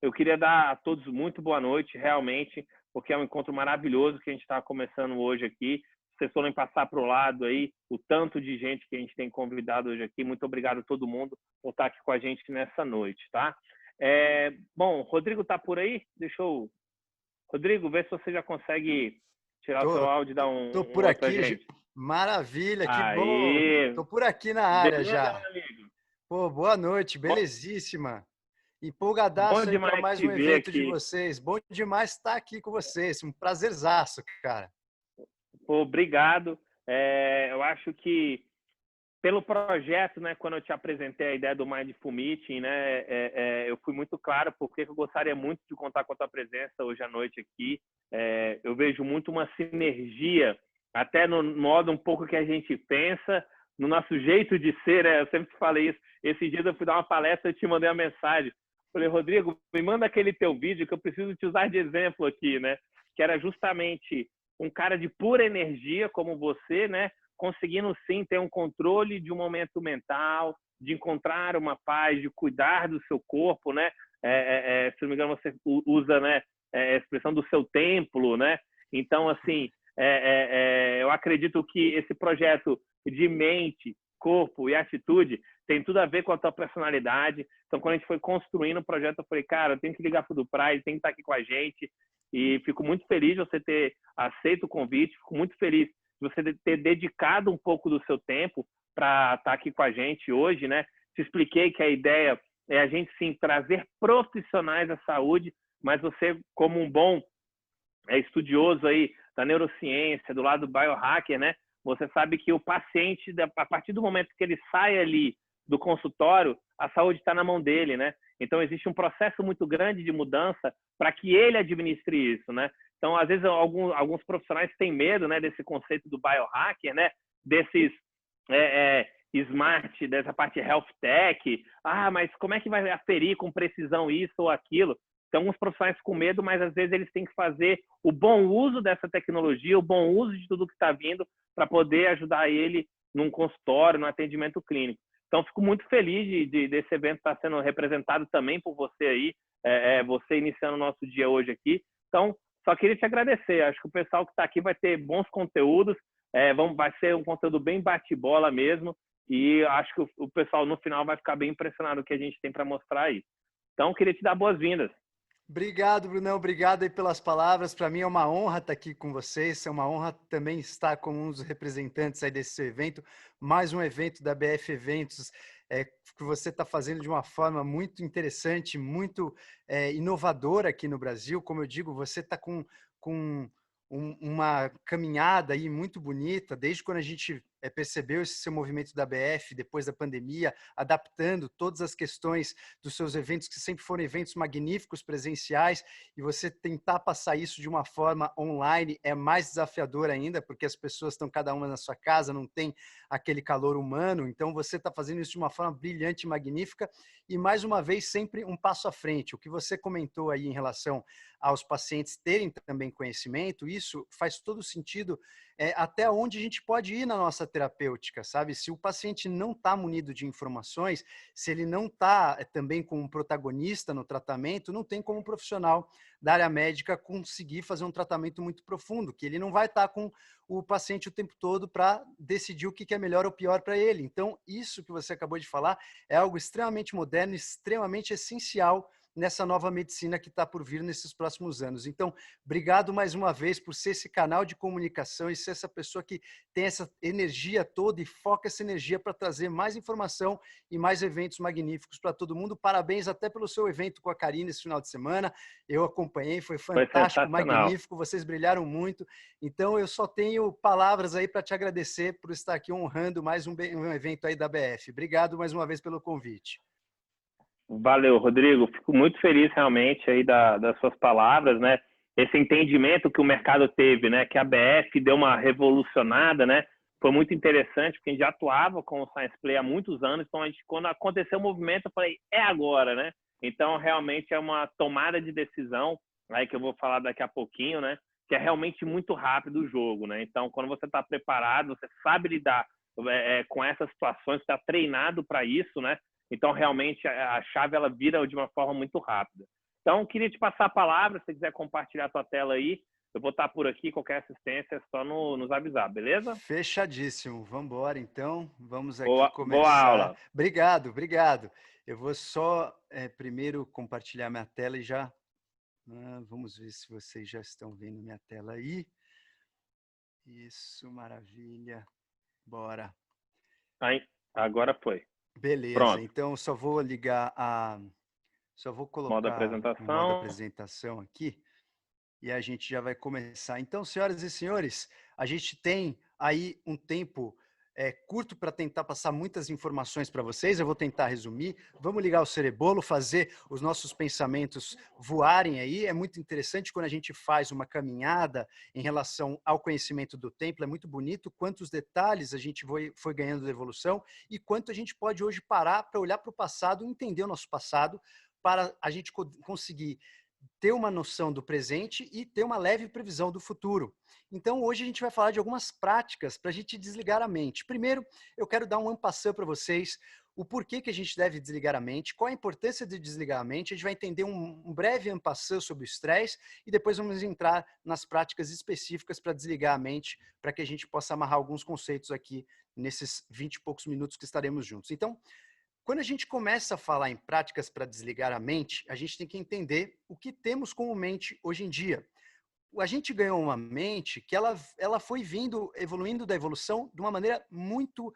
eu queria dar a todos muito boa noite, realmente, porque é um encontro maravilhoso que a gente está começando hoje aqui. Vocês forem passar para o lado aí, o tanto de gente que a gente tem convidado hoje aqui. Muito obrigado a todo mundo por estar aqui com a gente nessa noite, tá? Bom, Rodrigo tá por aí? Rodrigo, vê se você já consegue tirar o seu Tô, áudio e dar tô um por oi pra aqui, gente. maravilha, que bom. Aí, Tô por aqui na área beleza, já. meu amigo? Pô, boa noite, Bom, belezíssima. bom Empolgadaço aí para demais mais te um ver evento de aqui. vocês. Bom demais estar aqui com vocês. Um prazerzaço, cara. Pô, obrigado. Eu acho que pelo projeto, né, quando eu te apresentei a ideia do Mindful Meeting, né, eu fui muito claro porque eu gostaria muito de contar com a tua presença hoje à noite aqui. Eu vejo muito uma sinergia, até no modo um pouco que a gente pensa, no nosso jeito de ser, né? Eu sempre te falei isso. Esses dias eu fui dar uma palestra e te mandei uma mensagem. Falei, Rodrigo, me manda aquele teu vídeo que eu preciso te usar de exemplo aqui, né? Que era justamente um cara de pura energia como você, né? Conseguindo sim ter um controle de um momento mental, de encontrar uma paz, de cuidar do seu corpo, né? Se não me engano, você usa, né, a expressão do seu templo, né? Então, assim, eu acredito que esse projeto de mente, corpo e atitude tem tudo a ver com a tua personalidade. Então, quando a gente foi construindo o projeto, eu falei, cara, eu tenho que ligar para o Dupraz, tem que estar aqui com a gente. E fico muito feliz de você ter aceito o convite, fico muito feliz de você ter dedicado um pouco do seu tempo para estar aqui com a gente hoje, né? Te expliquei que a ideia é a gente, sim, trazer profissionais da saúde, mas você, como um bom estudioso aí da neurociência, do lado do biohacker, né? Você sabe que o paciente, a partir do momento que ele sai ali do consultório, a saúde está na mão dele, né? Então, existe um processo muito grande de mudança para que ele administre isso, né? Então, às vezes, alguns profissionais têm medo, né, desse conceito do biohacker, né? Desses smart, dessa parte health tech. Ah, mas como é que vai aferir com precisão isso ou aquilo? Então, alguns profissionais com medo, mas às vezes eles têm que fazer o bom uso dessa tecnologia, o bom uso de tudo que está vindo para poder ajudar ele num consultório, no atendimento clínico. Então, fico muito feliz desse evento estar sendo representado também por você aí, você iniciando o nosso dia hoje aqui. Então, só queria te agradecer. Acho que o pessoal que está aqui vai ter bons conteúdos, vai ser um conteúdo bem bate-bola mesmo, e acho que o pessoal no final vai ficar bem impressionado com o que a gente tem para mostrar aí. Então, queria te dar boas-vindas. Obrigado, Brunão. Obrigado aí pelas palavras. Para mim é uma honra estar aqui com vocês. É uma honra também estar como um dos representantes aí desse evento. Mais um evento da BF Eventos, que você está fazendo de uma forma muito interessante, muito inovadora aqui no Brasil. Como eu digo, você está com uma caminhada aí muito bonita, desde quando a gente percebeu esse seu movimento da BF, depois da pandemia, adaptando todas as questões dos seus eventos, que sempre foram eventos magníficos, presenciais, e você tentar passar isso de uma forma online é mais desafiador ainda, porque as pessoas estão cada uma na sua casa, não tem aquele calor humano, então você está fazendo isso de uma forma brilhante e magnífica, e mais uma vez, sempre um passo à frente. O que você comentou aí em relação aos pacientes terem também conhecimento, isso faz todo sentido até onde a gente pode ir na nossa terapêutica, sabe? Se o paciente não está munido de informações, se ele não está também como um protagonista no tratamento, não tem como um profissional da área médica conseguir fazer um tratamento muito profundo, que ele não vai estar com o paciente o tempo todo para decidir o que é melhor ou pior para ele. Então, isso que você acabou de falar é algo extremamente moderno, extremamente essencial nessa nova medicina que está por vir nesses próximos anos. Então, obrigado mais uma vez por ser esse canal de comunicação e ser essa pessoa que tem essa energia toda e foca essa energia para trazer mais informação e mais eventos magníficos para todo mundo. Parabéns até pelo seu evento com a Karine esse final de semana. Eu acompanhei, foi Foi fantástico, sensacional. magnífico, vocês brilharam muito. Então, eu só tenho palavras aí para te agradecer por estar aqui honrando mais um evento aí da BF. Obrigado mais uma vez pelo convite. Valeu, Rodrigo. Fico muito feliz realmente aí das suas palavras, né? Esse entendimento que o mercado teve, né? Que a BF deu uma revolucionada, né? Foi muito interessante, porque a gente já atuava com o Science Play há muitos anos, então quando aconteceu o movimento, eu falei, é agora, né? Então, realmente é uma tomada de decisão, aí que eu vou falar daqui a pouquinho, né? Que é realmente muito rápido o jogo, né? Então, quando você está preparado, você sabe lidar com essas situações, está treinado para isso, né? Então, realmente, a chave ela vira de uma forma muito rápida. Então, queria te passar a palavra, se você quiser compartilhar a tua tela aí, eu vou estar por aqui, qualquer assistência é só nos avisar, beleza? Fechadíssimo. Vamos embora, então. Vamos aqui Boa começar. aula. Obrigado, obrigado. Eu vou só primeiro compartilhar minha tela e já... vamos ver se vocês já estão vendo minha tela aí. Isso, maravilha. Bora. Aí, agora foi. Beleza, Pronto. então só vou ligar Só vou Modo colocar o modo apresentação. apresentação aqui e a gente já vai começar. Então, senhoras e senhores, a gente tem aí um tempo curto para tentar passar muitas informações para vocês. Eu vou tentar resumir. Vamos ligar o cerebolo, fazer os nossos pensamentos voarem aí. É muito interessante quando a gente faz uma caminhada em relação ao conhecimento do templo. É muito bonito quantos detalhes a gente foi ganhando da evolução e quanto a gente pode hoje parar para olhar para o passado e entender o nosso passado para a gente conseguir ter uma noção do presente e ter uma leve previsão do futuro. Então, hoje a gente vai falar de algumas práticas para a gente desligar a mente. Primeiro, eu quero dar um en passant para vocês, o porquê que a gente deve desligar a mente, qual a importância de desligar a mente, a gente vai entender um breve en passant sobre o estresse e depois vamos entrar nas práticas específicas para desligar a mente, para que a gente possa amarrar alguns conceitos aqui nesses 20 e poucos minutos que estaremos juntos. Então, quando a gente começa a falar em práticas para desligar a mente, a gente tem que entender o que temos como mente hoje em dia. A gente ganhou uma mente que ela foi vindo, evoluindo da evolução de uma maneira muito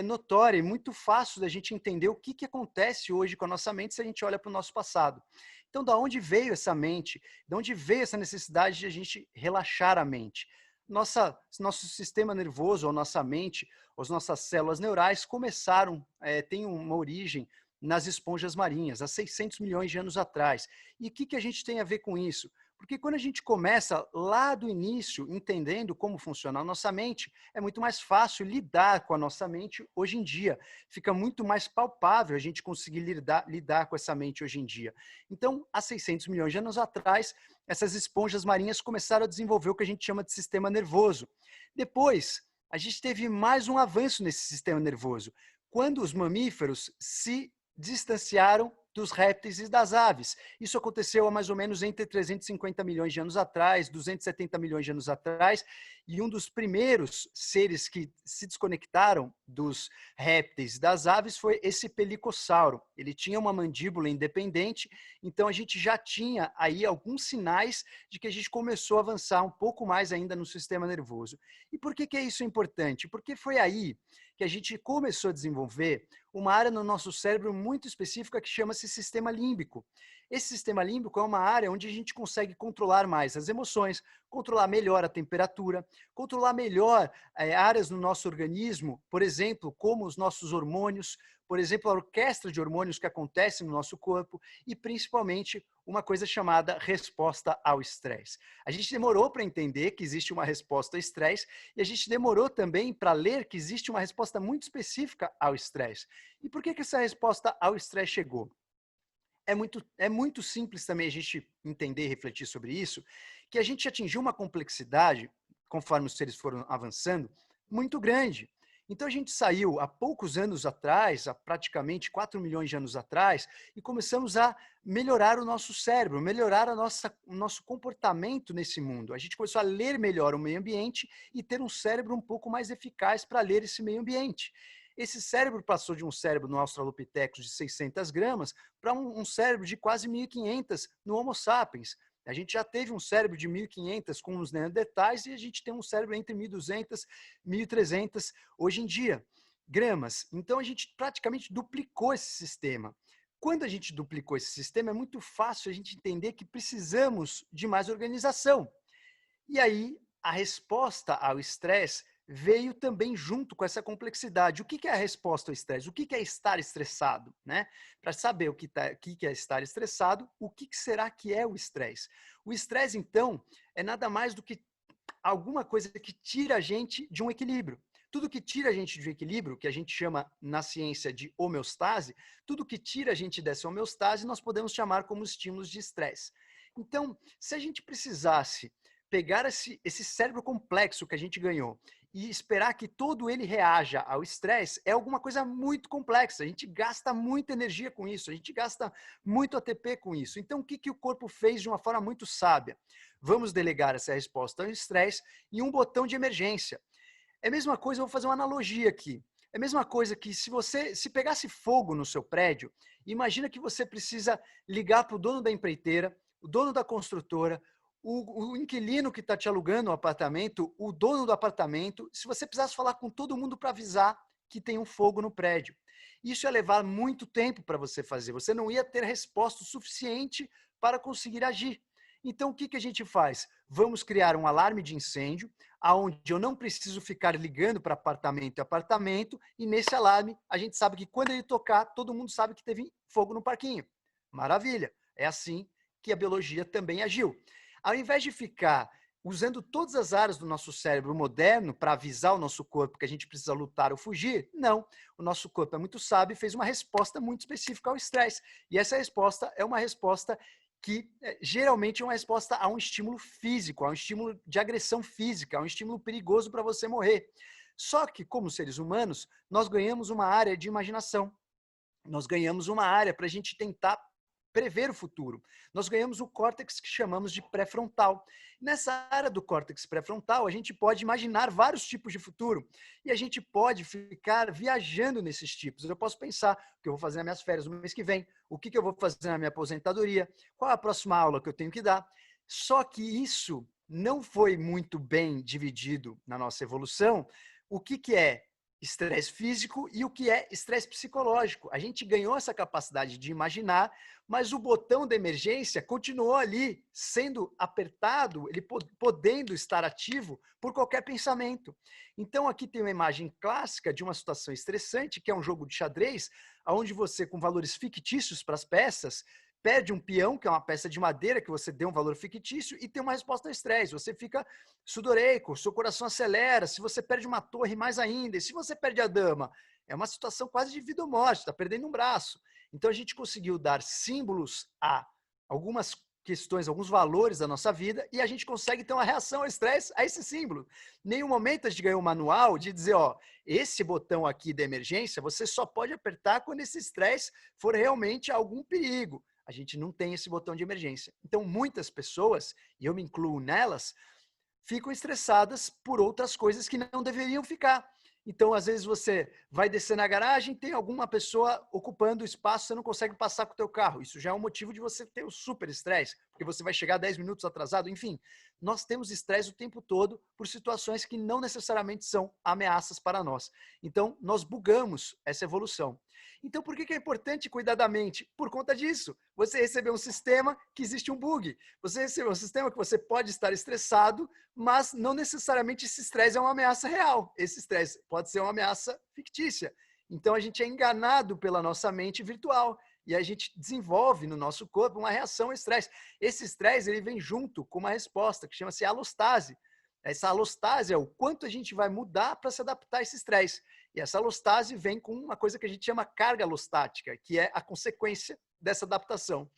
notória e muito fácil da gente entender o que acontece hoje com a nossa mente se a gente olha para o nosso passado. Então, da onde veio essa mente? De onde veio essa necessidade de a gente relaxar a mente? Nosso sistema nervoso, ou nossa mente, as nossas células neurais começaram, têm uma origem nas esponjas marinhas, há 600 milhões de anos atrás. E o que a gente tem a ver com isso? Porque quando a gente começa lá do início, entendendo como funciona a nossa mente, é muito mais fácil lidar com a nossa mente hoje em dia. Fica muito mais palpável a gente conseguir lidar com essa mente hoje em dia. Então, há 600 milhões de anos atrás, essas esponjas marinhas começaram a desenvolver o que a gente chama de sistema nervoso. Depois, a gente teve mais um avanço nesse sistema nervoso, quando os mamíferos se distanciaram dos répteis e das aves. Isso aconteceu há mais ou menos entre 350 milhões de anos atrás, 270 milhões de anos atrás, e um dos primeiros seres que se desconectaram dos répteis e das aves foi esse pelicossauro. Ele tinha uma mandíbula independente, então a gente já tinha aí alguns sinais de que a gente começou a avançar um pouco mais ainda no sistema nervoso. E por que isso é importante? Porque foi aí que a gente começou a desenvolver uma área no nosso cérebro muito específica que chama-se sistema límbico. Esse sistema límbico é uma área onde a gente consegue controlar mais as emoções, controlar melhor a temperatura, controlar melhor áreas no nosso organismo, por exemplo, como os nossos hormônios, por exemplo, a orquestra de hormônios que acontece no nosso corpo e, principalmente, uma coisa chamada resposta ao estresse. A gente demorou para entender que existe uma resposta ao estresse e a gente demorou também para ler que existe uma resposta muito específica ao estresse. E por que essa resposta ao estresse chegou? É muito simples também a gente entender e refletir sobre isso, que a gente atingiu uma complexidade, conforme os seres foram avançando, muito grande. Então a gente saiu há poucos anos atrás, há praticamente 4 milhões de anos atrás, e começamos a melhorar o nosso cérebro, melhorar o nosso comportamento nesse mundo. A gente começou a ler melhor o meio ambiente e ter um cérebro um pouco mais eficaz para ler esse meio ambiente. Esse cérebro passou de um cérebro no Australopithecus de 600 gramas para um cérebro de quase 1.500 no Homo sapiens. A gente já teve um cérebro de 1.500 com os neandertais e a gente tem um cérebro entre 1.200 e 1.300 hoje em dia, gramas. Então a gente praticamente duplicou esse sistema. Quando a gente duplicou esse sistema, é muito fácil a gente entender que precisamos de mais organização. E aí, a resposta ao estresse veio também junto com essa complexidade. O que é a resposta ao estresse? O que é estar estressado? Né? Para saber o que é estar estressado, o que será que é o estresse? O estresse, então, é nada mais do que alguma coisa que tira a gente de um equilíbrio. Tudo que tira a gente de um equilíbrio, que a gente chama na ciência de homeostase, tudo que tira a gente dessa homeostase, nós podemos chamar como estímulos de estresse. Então, se a gente precisasse pegar esse cérebro complexo que a gente ganhou e esperar que todo ele reaja ao estresse é alguma coisa muito complexa. A gente gasta muita energia com isso, a gente gasta muito ATP com isso. Então, o que, que o corpo fez de uma forma muito sábia? Vamos delegar essa resposta ao estresse em um botão de emergência. É a mesma coisa, eu vou fazer uma analogia aqui. É a mesma coisa que se pegasse fogo no seu prédio, imagina que você precisa ligar para o dono da empreiteira, o dono da construtora, o inquilino que está te alugando o apartamento, o dono do apartamento, se você precisasse falar com todo mundo para avisar que tem um fogo no prédio. Isso ia levar muito tempo para você fazer, você não ia ter resposta suficiente para conseguir agir. Então, o que, que a gente faz? Vamos criar um alarme de incêndio, aonde eu não preciso ficar ligando para apartamento e apartamento, e nesse alarme a gente sabe que quando ele tocar, todo mundo sabe que teve fogo no parquinho. Maravilha! É assim que a biologia também agiu. Ao invés de ficar usando todas as áreas do nosso cérebro moderno para avisar o nosso corpo que a gente precisa lutar ou fugir, não. O nosso corpo é muito sábio e fez uma resposta muito específica ao estresse. E essa resposta é uma resposta que geralmente é uma resposta a um estímulo físico, a um estímulo de agressão física, a um estímulo perigoso para você morrer. Só que, como seres humanos, nós ganhamos uma área de imaginação. Nós ganhamos uma área para a gente tentar prever o futuro. Nós ganhamos o córtex que chamamos de pré-frontal. Nessa área do córtex pré-frontal, a gente pode imaginar vários tipos de futuro e a gente pode ficar viajando nesses tipos. Eu posso pensar o que eu vou fazer nas minhas férias no mês que vem, o que eu vou fazer na minha aposentadoria, qual é a próxima aula que eu tenho que dar. Só que isso não foi muito bem dividido na nossa evolução. O que é estresse físico e o que é estresse psicológico? A gente ganhou essa capacidade de imaginar, mas o botão da emergência continuou ali, sendo apertado, ele podendo estar ativo por qualquer pensamento. Então aqui tem uma imagem clássica de uma situação estressante, que é um jogo de xadrez, onde você, com valores fictícios para as peças, perde um peão, que é uma peça de madeira que você deu um valor fictício, e tem uma resposta ao estresse. Você fica sudoreico, seu coração acelera, se você perde uma torre, mais ainda. E se você perde a dama, é uma situação quase de vida ou morte, está perdendo um braço. Então a gente conseguiu dar símbolos a algumas questões, alguns valores da nossa vida, e a gente consegue ter uma reação ao estresse a esse símbolo. Em nenhum momento a gente ganhou um manual de dizer, ó, esse botão aqui da emergência, você só pode apertar quando esse estresse for realmente algum perigo. A gente não tem esse botão de emergência. Então, muitas pessoas, e eu me incluo nelas, ficam estressadas por outras coisas que não deveriam ficar. Então, às vezes, você vai descer na garagem, tem alguma pessoa ocupando o espaço, você não consegue passar com o teu carro. Isso já é um motivo de você ter o super estresse, porque você vai chegar 10 minutos atrasado. Enfim, nós temos estresse o tempo todo por situações que não necessariamente são ameaças para nós. Então, nós bugamos essa evolução. Então, por que é importante cuidar da mente? Por conta disso. Você recebeu um sistema que existe um bug. Você recebeu um sistema que você pode estar estressado, mas não necessariamente esse estresse é uma ameaça real. Esse estresse pode ser uma ameaça fictícia. Então, a gente é enganado pela nossa mente virtual e a gente desenvolve no nosso corpo uma reação ao estresse. Esse estresse ele vem junto com uma resposta que chama-se alostase. Essa alostase é o quanto a gente vai mudar para se adaptar a esse estresse. E essa alostase vem com uma coisa que a gente chama carga alostática, que é a consequência dessa adaptação.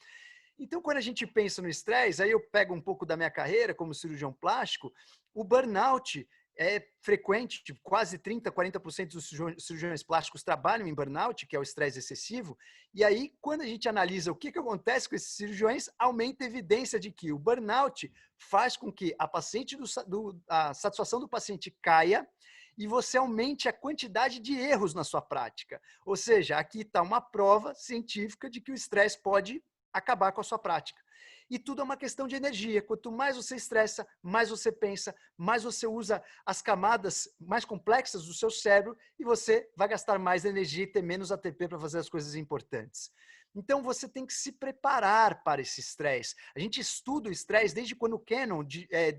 Então, quando a gente pensa no estresse, aí eu pego um pouco da minha carreira como cirurgião plástico, o burnout é frequente, tipo, quase 30%, 40% dos cirurgiões plásticos trabalham em burnout, que é o estresse excessivo, e aí, quando a gente analisa o que acontece com esses cirurgiões, aumenta a evidência de que o burnout faz com que a satisfação do paciente caia e você aumente a quantidade de erros na sua prática. Ou seja, aqui está uma prova científica de que o estresse pode acabar com a sua prática. E tudo é uma questão de energia. Quanto mais você estressa, mais você pensa, mais você usa as camadas mais complexas do seu cérebro e você vai gastar mais energia e ter menos ATP para fazer as coisas importantes. Então, você tem que se preparar para esse estresse. A gente estuda o estresse desde quando o Cannon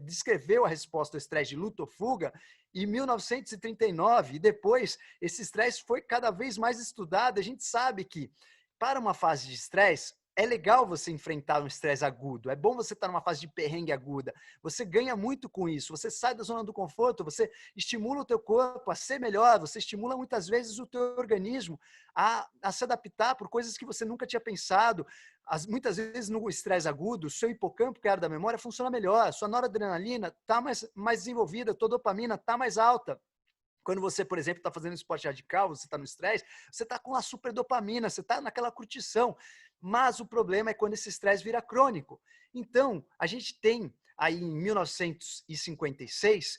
descreveu a resposta ao estresse de luta ou fuga em 1939. E depois, esse estresse foi cada vez mais estudado. A gente sabe que, para uma fase de estresse, é legal você enfrentar um estresse agudo, é bom você estar numa fase de perrengue aguda, você ganha muito com isso, você sai da zona do conforto, você estimula o teu corpo a ser melhor, você estimula muitas vezes o teu organismo a se adaptar por coisas que você nunca tinha pensado. Muitas vezes no estresse agudo, o seu hipocampo, que é a área da memória, funciona melhor, sua noradrenalina está mais desenvolvida, tua dopamina está mais alta. Quando você, por exemplo, está fazendo esporte radical, você está no estresse, você está com a superdopamina, você está naquela curtição. Mas o problema é quando esse estresse vira crônico. Então, a gente tem aí em 1956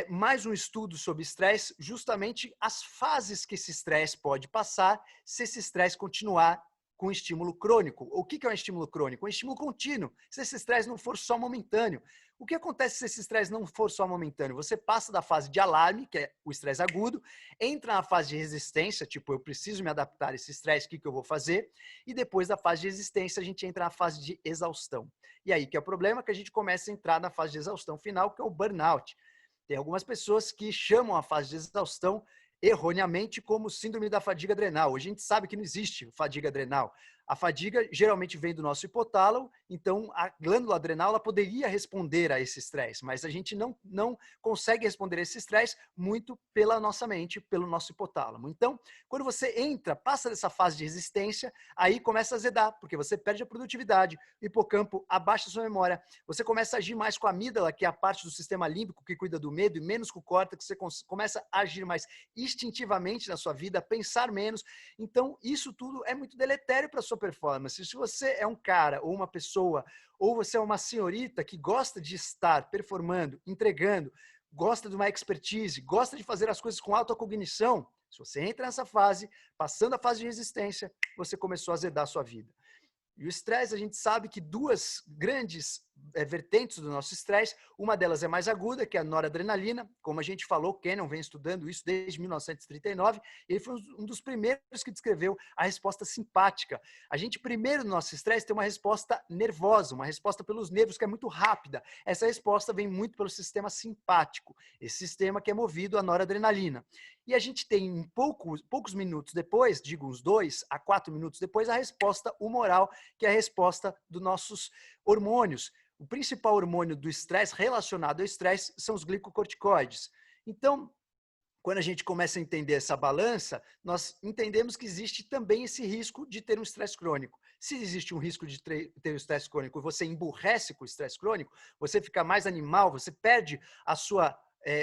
mais um estudo sobre estresse, justamente as fases que esse estresse pode passar se esse estresse continuar com estímulo crônico. O que é um estímulo crônico? Um estímulo contínuo, se esse estresse não for só momentâneo. O que acontece se esse estresse não for só momentâneo? Você passa da fase de alarme, que é o estresse agudo, entra na fase de resistência, tipo, eu preciso me adaptar a esse estresse, o que eu vou fazer? E depois da fase de resistência, a gente entra na fase de exaustão. E aí que é o problema, que a gente começa a entrar na fase de exaustão final, que é o burnout. Tem algumas pessoas que chamam a fase de exaustão erroneamente como síndrome da fadiga adrenal. Hoje a gente sabe que não existe fadiga adrenal. A fadiga geralmente vem do nosso hipotálamo, então a glândula adrenal ela poderia responder a esse estresse, mas a gente não consegue responder a esse estresse muito pela nossa mente, pelo nosso hipotálamo. Então, quando você passa dessa fase de resistência, aí começa a azedar, porque você perde a produtividade, o hipocampo abaixa a sua memória, você começa a agir mais com a amígdala, que é a parte do sistema límbico que cuida do medo, e menos com o córtex, você começa a agir mais instintivamente na sua vida, a pensar menos. Então, isso tudo é muito deletério para a sua performance. Se você é um cara ou uma pessoa, ou você é uma senhorita que gosta de estar performando, entregando, gosta de uma expertise, gosta de fazer as coisas com autocognição, se você entra nessa fase, passando a fase de resistência, você começou a azedar a sua vida. E o estresse, a gente sabe que duas grandes vertentes do nosso estresse, uma delas é mais aguda, que é a noradrenalina, como a gente falou, Cannon vem estudando isso desde 1939, e ele foi um dos primeiros que descreveu a resposta simpática. A gente primeiro no nosso estresse tem uma resposta nervosa, uma resposta pelos nervos que é muito rápida. Essa resposta vem muito pelo sistema simpático, esse sistema que é movido à noradrenalina. E a gente tem em poucos minutos depois, digo uns 2 a 4 minutos depois, a resposta humoral, que é a resposta dos nossos hormônios. O principal hormônio do estresse relacionado ao estresse são os glicocorticoides. Então, quando a gente começa a entender essa balança, nós entendemos que existe também esse risco de ter um estresse crônico. Se existe um risco de ter um estresse crônico e você emburrece com o estresse crônico, você fica mais animal, você perde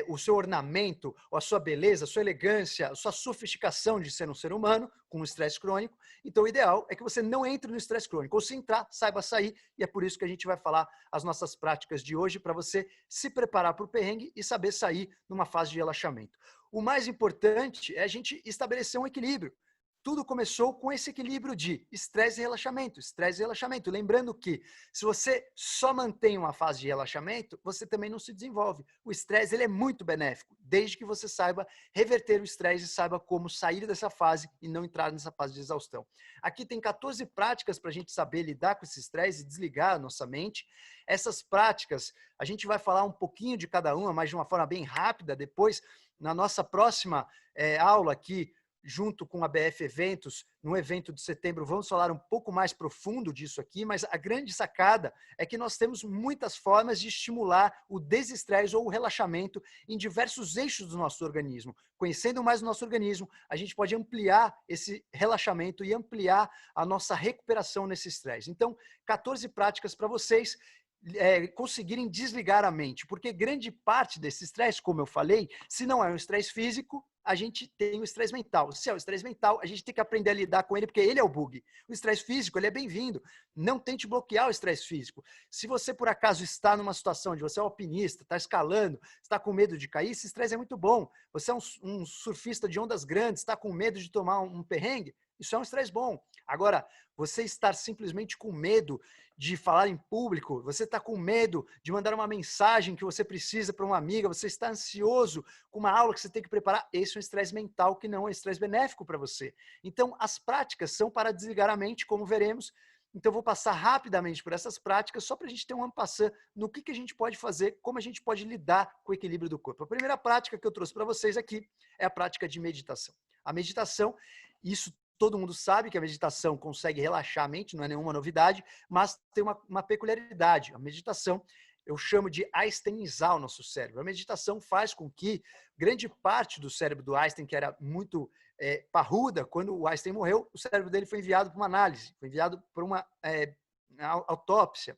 o seu ornamento, a sua beleza, a sua elegância, a sua sofisticação de ser um ser humano com um estresse crônico. Então, o ideal é que você não entre no estresse crônico. Ou se entrar, saiba sair. E é por isso que a gente vai falar as nossas práticas de hoje para você se preparar para o perrengue e saber sair numa fase de relaxamento. O mais importante é a gente estabelecer um equilíbrio. Tudo começou com esse equilíbrio de estresse e relaxamento, estresse e relaxamento. Lembrando que se você só mantém uma fase de relaxamento, você também não se desenvolve. O estresse ele é muito benéfico, desde que você saiba reverter o estresse e saiba como sair dessa fase e não entrar nessa fase de exaustão. Aqui tem 14 práticas para a gente saber lidar com esse estresse e desligar a nossa mente. Essas práticas, a gente vai falar um pouquinho de cada uma, mas de uma forma bem rápida depois, na nossa próxima aula aqui, junto com a BF Eventos, no evento de setembro, vamos falar um pouco mais profundo disso aqui, mas a grande sacada é que nós temos muitas formas de estimular o desestresse ou o relaxamento em diversos eixos do nosso organismo. Conhecendo mais o nosso organismo, a gente pode ampliar esse relaxamento e ampliar a nossa recuperação nesse estresse. Então, 14 práticas para vocês conseguirem desligar a mente, porque grande parte desse estresse, como eu falei, se não é um estresse físico, a gente tem o estresse mental. Se é o estresse mental, a gente tem que aprender a lidar com ele, porque ele é o bug. O estresse físico, ele é bem-vindo. Não tente bloquear o estresse físico. Se você, por acaso, está numa situação de você é alpinista, está escalando, está com medo de cair, esse estresse é muito bom. Você é um surfista de ondas grandes, está com medo de tomar um perrengue, isso é um estresse bom. Agora, você estar simplesmente com medo de falar em público, você está com medo de mandar uma mensagem que você precisa para uma amiga, você está ansioso com uma aula que você tem que preparar, esse é um estresse mental que não é um estresse benéfico para você. Então, as práticas são para desligar a mente, como veremos. Então, vou passar rapidamente por essas práticas, só para a gente ter um passando no que a gente pode fazer, como a gente pode lidar com o equilíbrio do corpo. A primeira prática que eu trouxe para vocês aqui é a prática de meditação. A meditação, isso todo mundo sabe que a meditação consegue relaxar a mente, não é nenhuma novidade, mas tem uma peculiaridade. A meditação, eu chamo de einsteinizar o nosso cérebro. A meditação faz com que grande parte do cérebro do Einstein, que era muito parruda, quando o Einstein morreu, o cérebro dele foi enviado para uma análise, foi enviado para uma autópsia.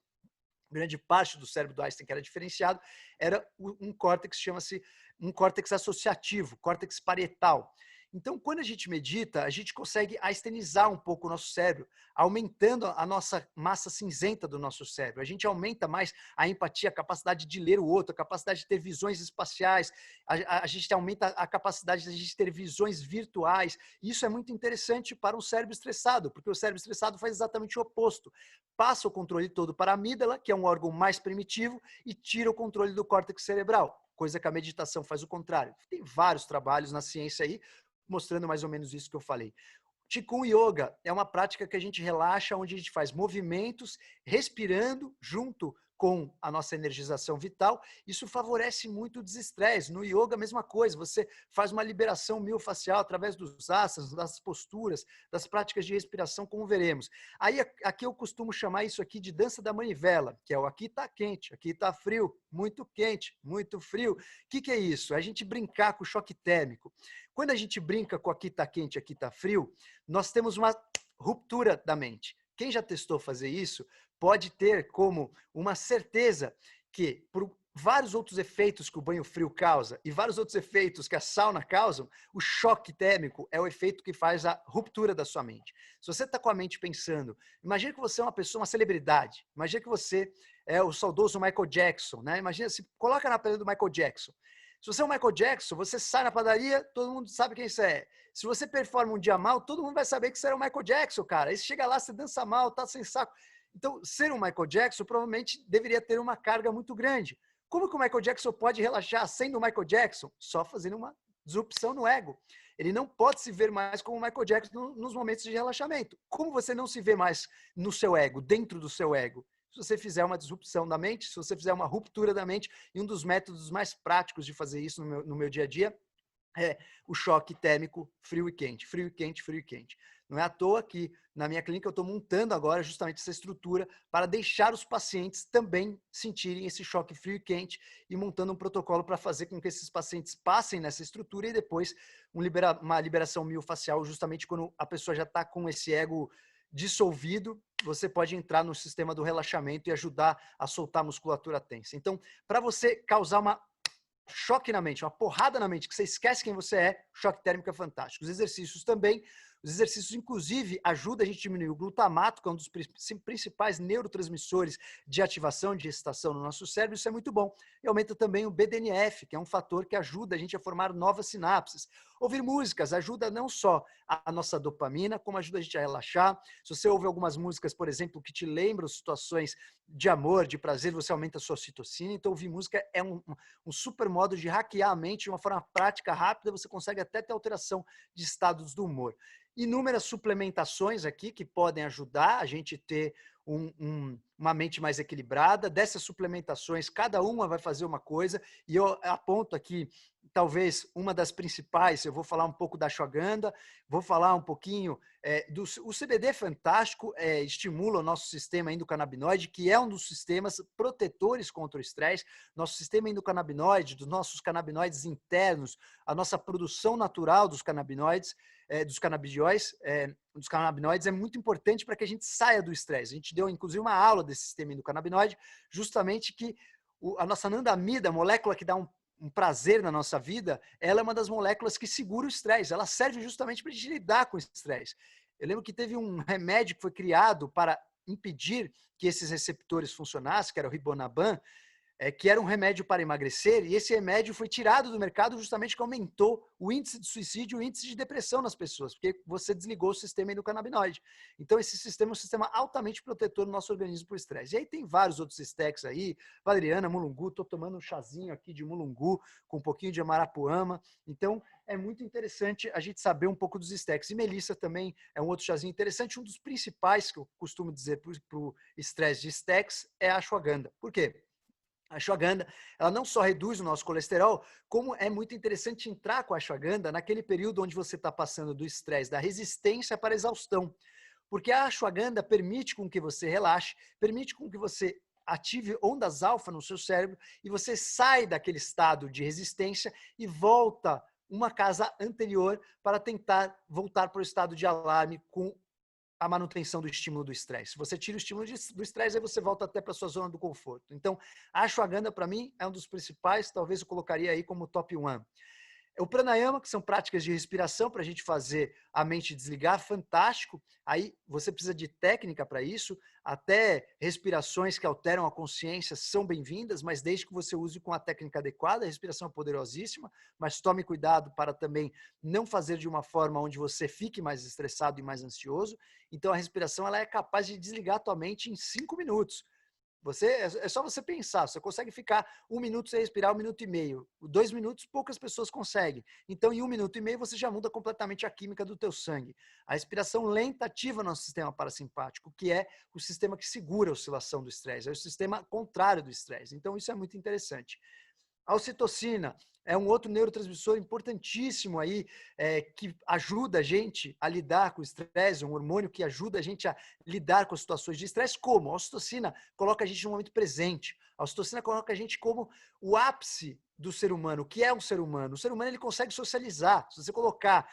Grande parte do cérebro do Einstein, que era diferenciado, era um córtex, chama-se um córtex associativo, córtex parietal. Então, quando a gente medita, a gente consegue einsteinizar um pouco o nosso cérebro, aumentando a nossa massa cinzenta do nosso cérebro. A gente aumenta mais a empatia, a capacidade de ler o outro, a capacidade de ter visões espaciais, a gente aumenta a capacidade de a gente ter visões virtuais. Isso é muito interessante para um cérebro estressado, porque o cérebro estressado faz exatamente o oposto. Passa o controle todo para a amígdala, que é um órgão mais primitivo, e tira o controle do córtex cerebral, coisa que a meditação faz o contrário. Tem vários trabalhos na ciência aí, mostrando mais ou menos isso que eu falei. Qigong Yoga é uma prática que a gente relaxa, onde a gente faz movimentos, respirando junto com a nossa energização vital. Isso favorece muito o desestresse. No yoga, a mesma coisa. Você faz uma liberação miofascial através dos asanas, das posturas, das práticas de respiração, como veremos. Aí, aqui eu costumo chamar isso aqui de dança da manivela, que é o aqui está quente, aqui está frio, muito quente, muito frio. O que é isso? É a gente brincar com o choque térmico. Quando a gente brinca com aqui está quente, aqui está frio, nós temos uma ruptura da mente. Quem já testou fazer isso pode ter como uma certeza que, por vários outros efeitos que o banho frio causa e vários outros efeitos que a sauna causam, o choque térmico é o efeito que faz a ruptura da sua mente. Se você está com a mente pensando, imagine que você é uma pessoa, uma celebridade, imagine que você é o saudoso Michael Jackson, né? Imagina, se coloca na pele do Michael Jackson. Se você é o Michael Jackson, você sai na padaria, todo mundo sabe quem você é. Se você performa um dia mal, todo mundo vai saber que você é o Michael Jackson, cara. Aí você chega lá, você dança mal, tá sem saco. Então, ser um Michael Jackson provavelmente deveria ter uma carga muito grande. Como que o Michael Jackson pode relaxar sendo o Michael Jackson? Só fazendo uma disrupção no ego. Ele não pode se ver mais como o Michael Jackson nos momentos de relaxamento. Como você não se vê mais no seu ego, dentro do seu ego? Se você fizer uma disrupção da mente, se você fizer uma ruptura da mente, e um dos métodos mais práticos de fazer isso no meu dia a dia é o choque térmico frio e quente, frio e quente, frio e quente. Não é à toa que na minha clínica eu estou montando agora justamente essa estrutura para deixar os pacientes também sentirem esse choque frio e quente e montando um protocolo para fazer com que esses pacientes passem nessa estrutura e depois uma liberação miofascial justamente quando a pessoa já está com esse ego dissolvido, você pode entrar no sistema do relaxamento e ajudar a soltar a musculatura tensa. Então, para você causar uma choque na mente, uma porrada na mente, que você esquece quem você é, choque térmico é fantástico. Os exercícios também, os exercícios inclusive ajudam a gente a diminuir o glutamato, que é um dos principais neurotransmissores de ativação, de excitação no nosso cérebro, isso é muito bom. E aumenta também o BDNF, que é um fator que ajuda a gente a formar novas sinapses. Ouvir músicas ajuda não só a nossa dopamina, como ajuda a gente a relaxar. Se você ouve algumas músicas, por exemplo, que te lembram situações de amor, de prazer, você aumenta a sua ocitocina. Então, ouvir música é um super modo de hackear a mente de uma forma prática, rápida. Você consegue até ter alteração de estados do humor. Inúmeras suplementações aqui que podem ajudar a gente ter uma mente mais equilibrada. Dessas suplementações, cada uma vai fazer uma coisa, e eu aponto aqui, talvez, uma das principais. Eu vou falar um pouco da ashwagandha, vou falar um pouquinho o CBD é fantástico, estimula o nosso sistema endocannabinoide, que é um dos sistemas protetores contra o estresse. Nosso sistema endocannabinoide, dos nossos canabinoides internos, a nossa produção natural dos canabinoides, dos canabinoides é muito importante para que a gente saia do estresse. A gente deu, inclusive, uma aula desse sistema endocannabinoide, justamente que a nossa anandamida, a molécula que dá um prazer na nossa vida, ela é uma das moléculas que segura o estresse. Ela serve justamente para a gente lidar com o estresse. Eu lembro que teve um remédio que foi criado para impedir que esses receptores funcionassem, que era o Ribonaban, que era um remédio para emagrecer, e esse remédio foi tirado do mercado justamente porque aumentou o índice de suicídio e o índice de depressão nas pessoas, porque você desligou o sistema endocannabinoide. Então, esse sistema é um sistema altamente protetor do nosso organismo por estresse. E aí tem vários outros stacks aí, valeriana, mulungu, estou tomando um chazinho aqui de mulungu com um pouquinho de amarapuama. Então, é muito interessante a gente saber um pouco dos stacks. E melissa também é um outro chazinho interessante. Um dos principais que eu costumo dizer para o estresse de stacks é a ashwagandha. Por quê? A ashwagandha, ela não só reduz o nosso colesterol, como é muito interessante entrar com a ashwagandha naquele período onde você está passando do estresse, da resistência para a exaustão. Porque a ashwagandha permite com que você relaxe, permite com que você ative ondas alfa no seu cérebro e você sai daquele estado de resistência e volta uma casa anterior para tentar voltar para o estado de alarme com a manutenção do estímulo do estresse. Se você tira o estímulo do estresse, aí você volta até para a sua zona do conforto. Então, a ashwagandha, para mim, é um dos principais, talvez eu colocaria aí como top 1. O pranayama, que são práticas de respiração para a gente fazer a mente desligar, fantástico. Aí você precisa de técnica para isso, até respirações que alteram a consciência são bem-vindas, mas desde que você use com a técnica adequada. A respiração é poderosíssima, mas tome cuidado para também não fazer de uma forma onde você fique mais estressado e mais ansioso. Então a respiração ela é capaz de desligar a tua mente em 5 minutos. É só você pensar, você consegue ficar 1 minuto sem respirar, 1 minuto e meio. 2 minutos, poucas pessoas conseguem. Então, em 1 minuto e meio, você já muda completamente a química do teu sangue. A respiração lenta ativa nosso sistema parasimpático, que é o sistema que segura a oscilação do estresse, é o sistema contrário do estresse. Então, isso é muito interessante. A ocitocina é um outro neurotransmissor importantíssimo aí, que ajuda a gente a lidar com o estresse, um hormônio que ajuda a gente a lidar com as situações de estresse. Como? A ocitocina coloca a gente no momento presente. A ocitocina coloca a gente como o ápice do ser humano. O que é um ser humano? O ser humano ele consegue socializar. Se você colocar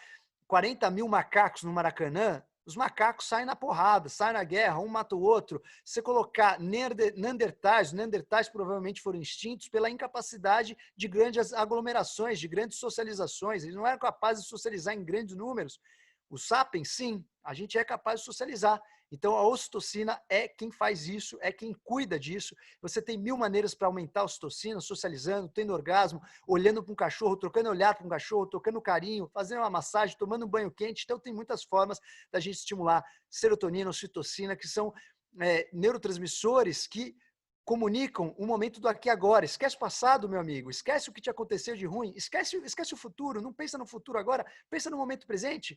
40 mil macacos no Maracanã, os macacos saem na porrada, saem na guerra, um mata o outro. Se você colocar Neandertais provavelmente foram extintos pela incapacidade de grandes aglomerações, de grandes socializações. Eles não eram capazes de socializar em grandes números. Os sapiens, sim, a gente é capaz de socializar. Então, a ocitocina é quem faz isso, é quem cuida disso. Você tem 1000 maneiras para aumentar a ocitocina, socializando, tendo orgasmo, olhando para um cachorro, trocando olhar para um cachorro, tocando carinho, fazendo uma massagem, tomando um banho quente. Então, tem muitas formas da gente estimular serotonina, ocitocina, que são neurotransmissores que comunicam o momento do aqui e agora. Esquece o passado, meu amigo. Esquece o que te aconteceu de ruim. Esquece o futuro. Não pensa no futuro agora. Pensa no momento presente.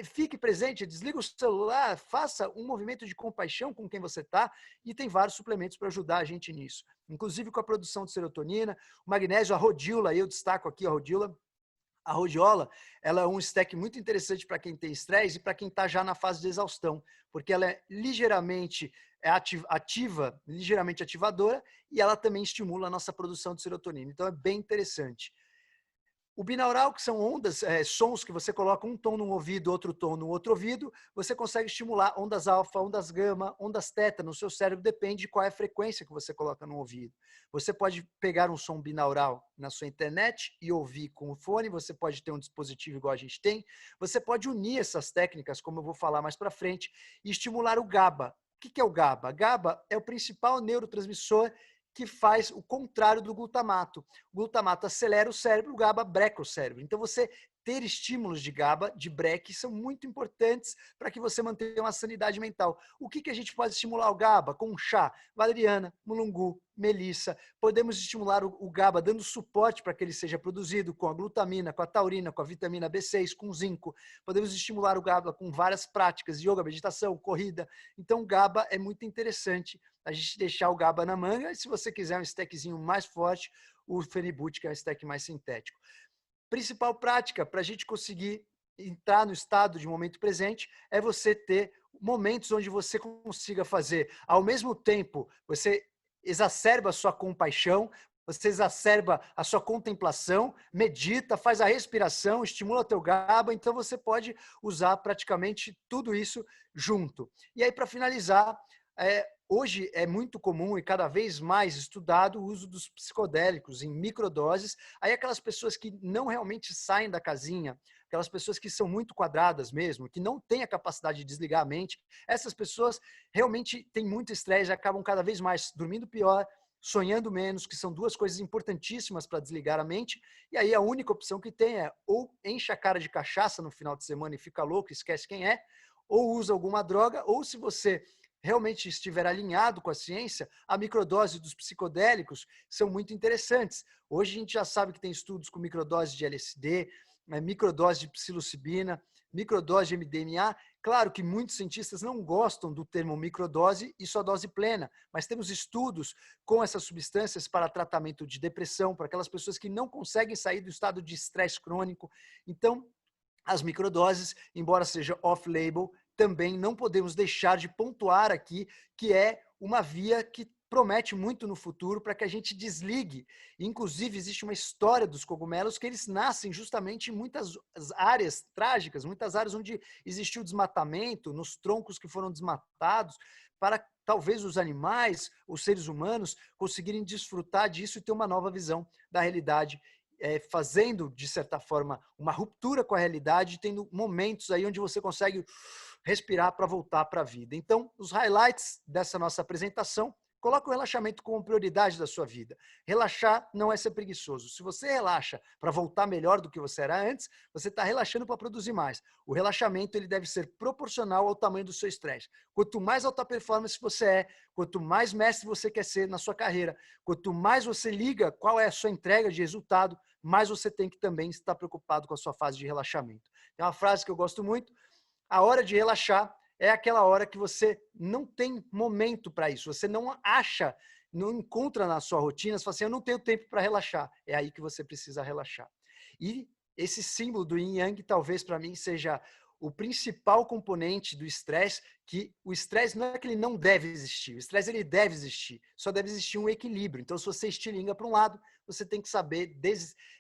Fique presente, desliga o celular, faça um movimento de compaixão com quem você está e tem vários suplementos para ajudar a gente nisso. Inclusive com a produção de serotonina, o magnésio, a rodiola, eu destaco aqui a rodiola. A rhodiola, ela é um stack muito interessante para quem tem estresse e para quem está já na fase de exaustão, porque ela é ligeiramente ativa, ligeiramente ativadora e ela também estimula a nossa produção de serotonina. Então é bem interessante. O binaural, que são ondas, sons que você coloca um tom num ouvido, outro tom no outro ouvido, você consegue estimular ondas alfa, ondas gama, ondas teta no seu cérebro, depende de qual é a frequência que você coloca no ouvido. Você pode pegar um som binaural na sua internet e ouvir com o fone, você pode ter um dispositivo igual a gente tem, você pode unir essas técnicas, como eu vou falar mais para frente, e estimular o GABA. O que é o GABA? GABA é o principal neurotransmissor que faz o contrário do glutamato. O glutamato acelera o cérebro, o GABA breca o cérebro. Então, você ter estímulos de GABA, de breque, são muito importantes para que você mantenha uma sanidade mental. O que a gente pode estimular o GABA? Com um chá, valeriana, mulungu, melissa. Podemos estimular o GABA dando suporte para que ele seja produzido com a glutamina, com a taurina, com a vitamina B6, com zinco. Podemos estimular o GABA com várias práticas, yoga, meditação, corrida. Então, o GABA é muito interessante a gente deixar o GABA na manga, e se você quiser um stackzinho mais forte, o Phenibut, que é um stack mais sintético. Principal prática para a gente conseguir entrar no estado de momento presente é você ter momentos onde você consiga fazer, ao mesmo tempo, você exacerba a sua compaixão, você exacerba a sua contemplação, medita, faz a respiração, estimula teu GABA, então você pode usar praticamente tudo isso junto. E aí, para finalizar, hoje é muito comum e cada vez mais estudado o uso dos psicodélicos em microdoses. Aí aquelas pessoas que não realmente saem da casinha, aquelas pessoas que são muito quadradas mesmo, que não têm a capacidade de desligar a mente, essas pessoas realmente têm muito estresse, acabam cada vez mais dormindo pior, sonhando menos, que são duas coisas importantíssimas para desligar a mente. E aí a única opção que tem é ou enche a cara de cachaça no final de semana e fica louco, esquece quem é, ou usa alguma droga, ou se você realmente estiver alinhado com a ciência, a microdose dos psicodélicos são muito interessantes. Hoje a gente já sabe que tem estudos com microdose de LSD, microdose de psilocibina, microdose de MDMA, Claro que muitos cientistas não gostam do termo microdose e só dose plena, mas temos estudos com essas substâncias para tratamento de depressão, para aquelas pessoas que não conseguem sair do estado de estresse crônico. Então, as microdoses, embora seja off-label, também não podemos deixar de pontuar aqui que é uma via que promete muito no futuro para que a gente desligue. Inclusive, existe uma história dos cogumelos que eles nascem justamente em muitas áreas trágicas, muitas áreas onde existiu desmatamento, nos troncos que foram desmatados, para talvez os animais, os seres humanos, conseguirem desfrutar disso e ter uma nova visão da realidade, fazendo, de certa forma, uma ruptura com a realidade, tendo momentos aí onde você consegue respirar para voltar para a vida. Então, os highlights dessa nossa apresentação: coloque o relaxamento como prioridade da sua vida. Relaxar não é ser preguiçoso. Se você relaxa para voltar melhor do que você era antes, você está relaxando para produzir mais. O relaxamento ele deve ser proporcional ao tamanho do seu estresse. Quanto mais alta performance você é, quanto mais mestre você quer ser na sua carreira, quanto mais você liga qual é a sua entrega de resultado, mais você tem que também estar preocupado com a sua fase de relaxamento. Tem uma frase que eu gosto muito: a hora de relaxar é aquela hora que você não tem momento para isso, você não acha, não encontra na sua rotina, você fala assim, eu não tenho tempo para relaxar. É aí que você precisa relaxar. E esse símbolo do yin yang talvez para mim seja o principal componente do estresse, que o estresse não é que ele não deve existir, o estresse ele deve existir, só deve existir um equilíbrio. Então, se você estilinga para um lado, você tem que saber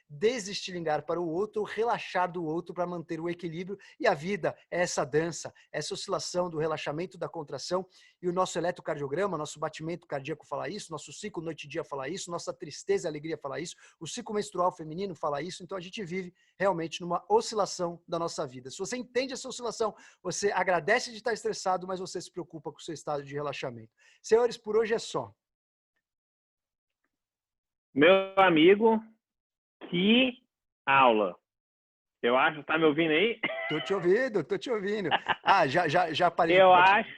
desestilingar para o outro, relaxar do outro para manter o equilíbrio. E a vida é essa dança, essa oscilação do relaxamento, da contração. E o nosso eletrocardiograma, nosso batimento cardíaco fala isso, nosso ciclo noite e dia fala isso, nossa tristeza e alegria fala isso, o ciclo menstrual feminino fala isso. Então a gente vive realmente numa oscilação da nossa vida. Se você entende essa oscilação, você agradece de estar estressado, mas você se preocupa com o seu estado de relaxamento. Senhores, por hoje é só. Meu amigo, que aula. Eu acho, tá me ouvindo aí? Tô te ouvindo, tô te ouvindo. Ah, já parei. Eu acho,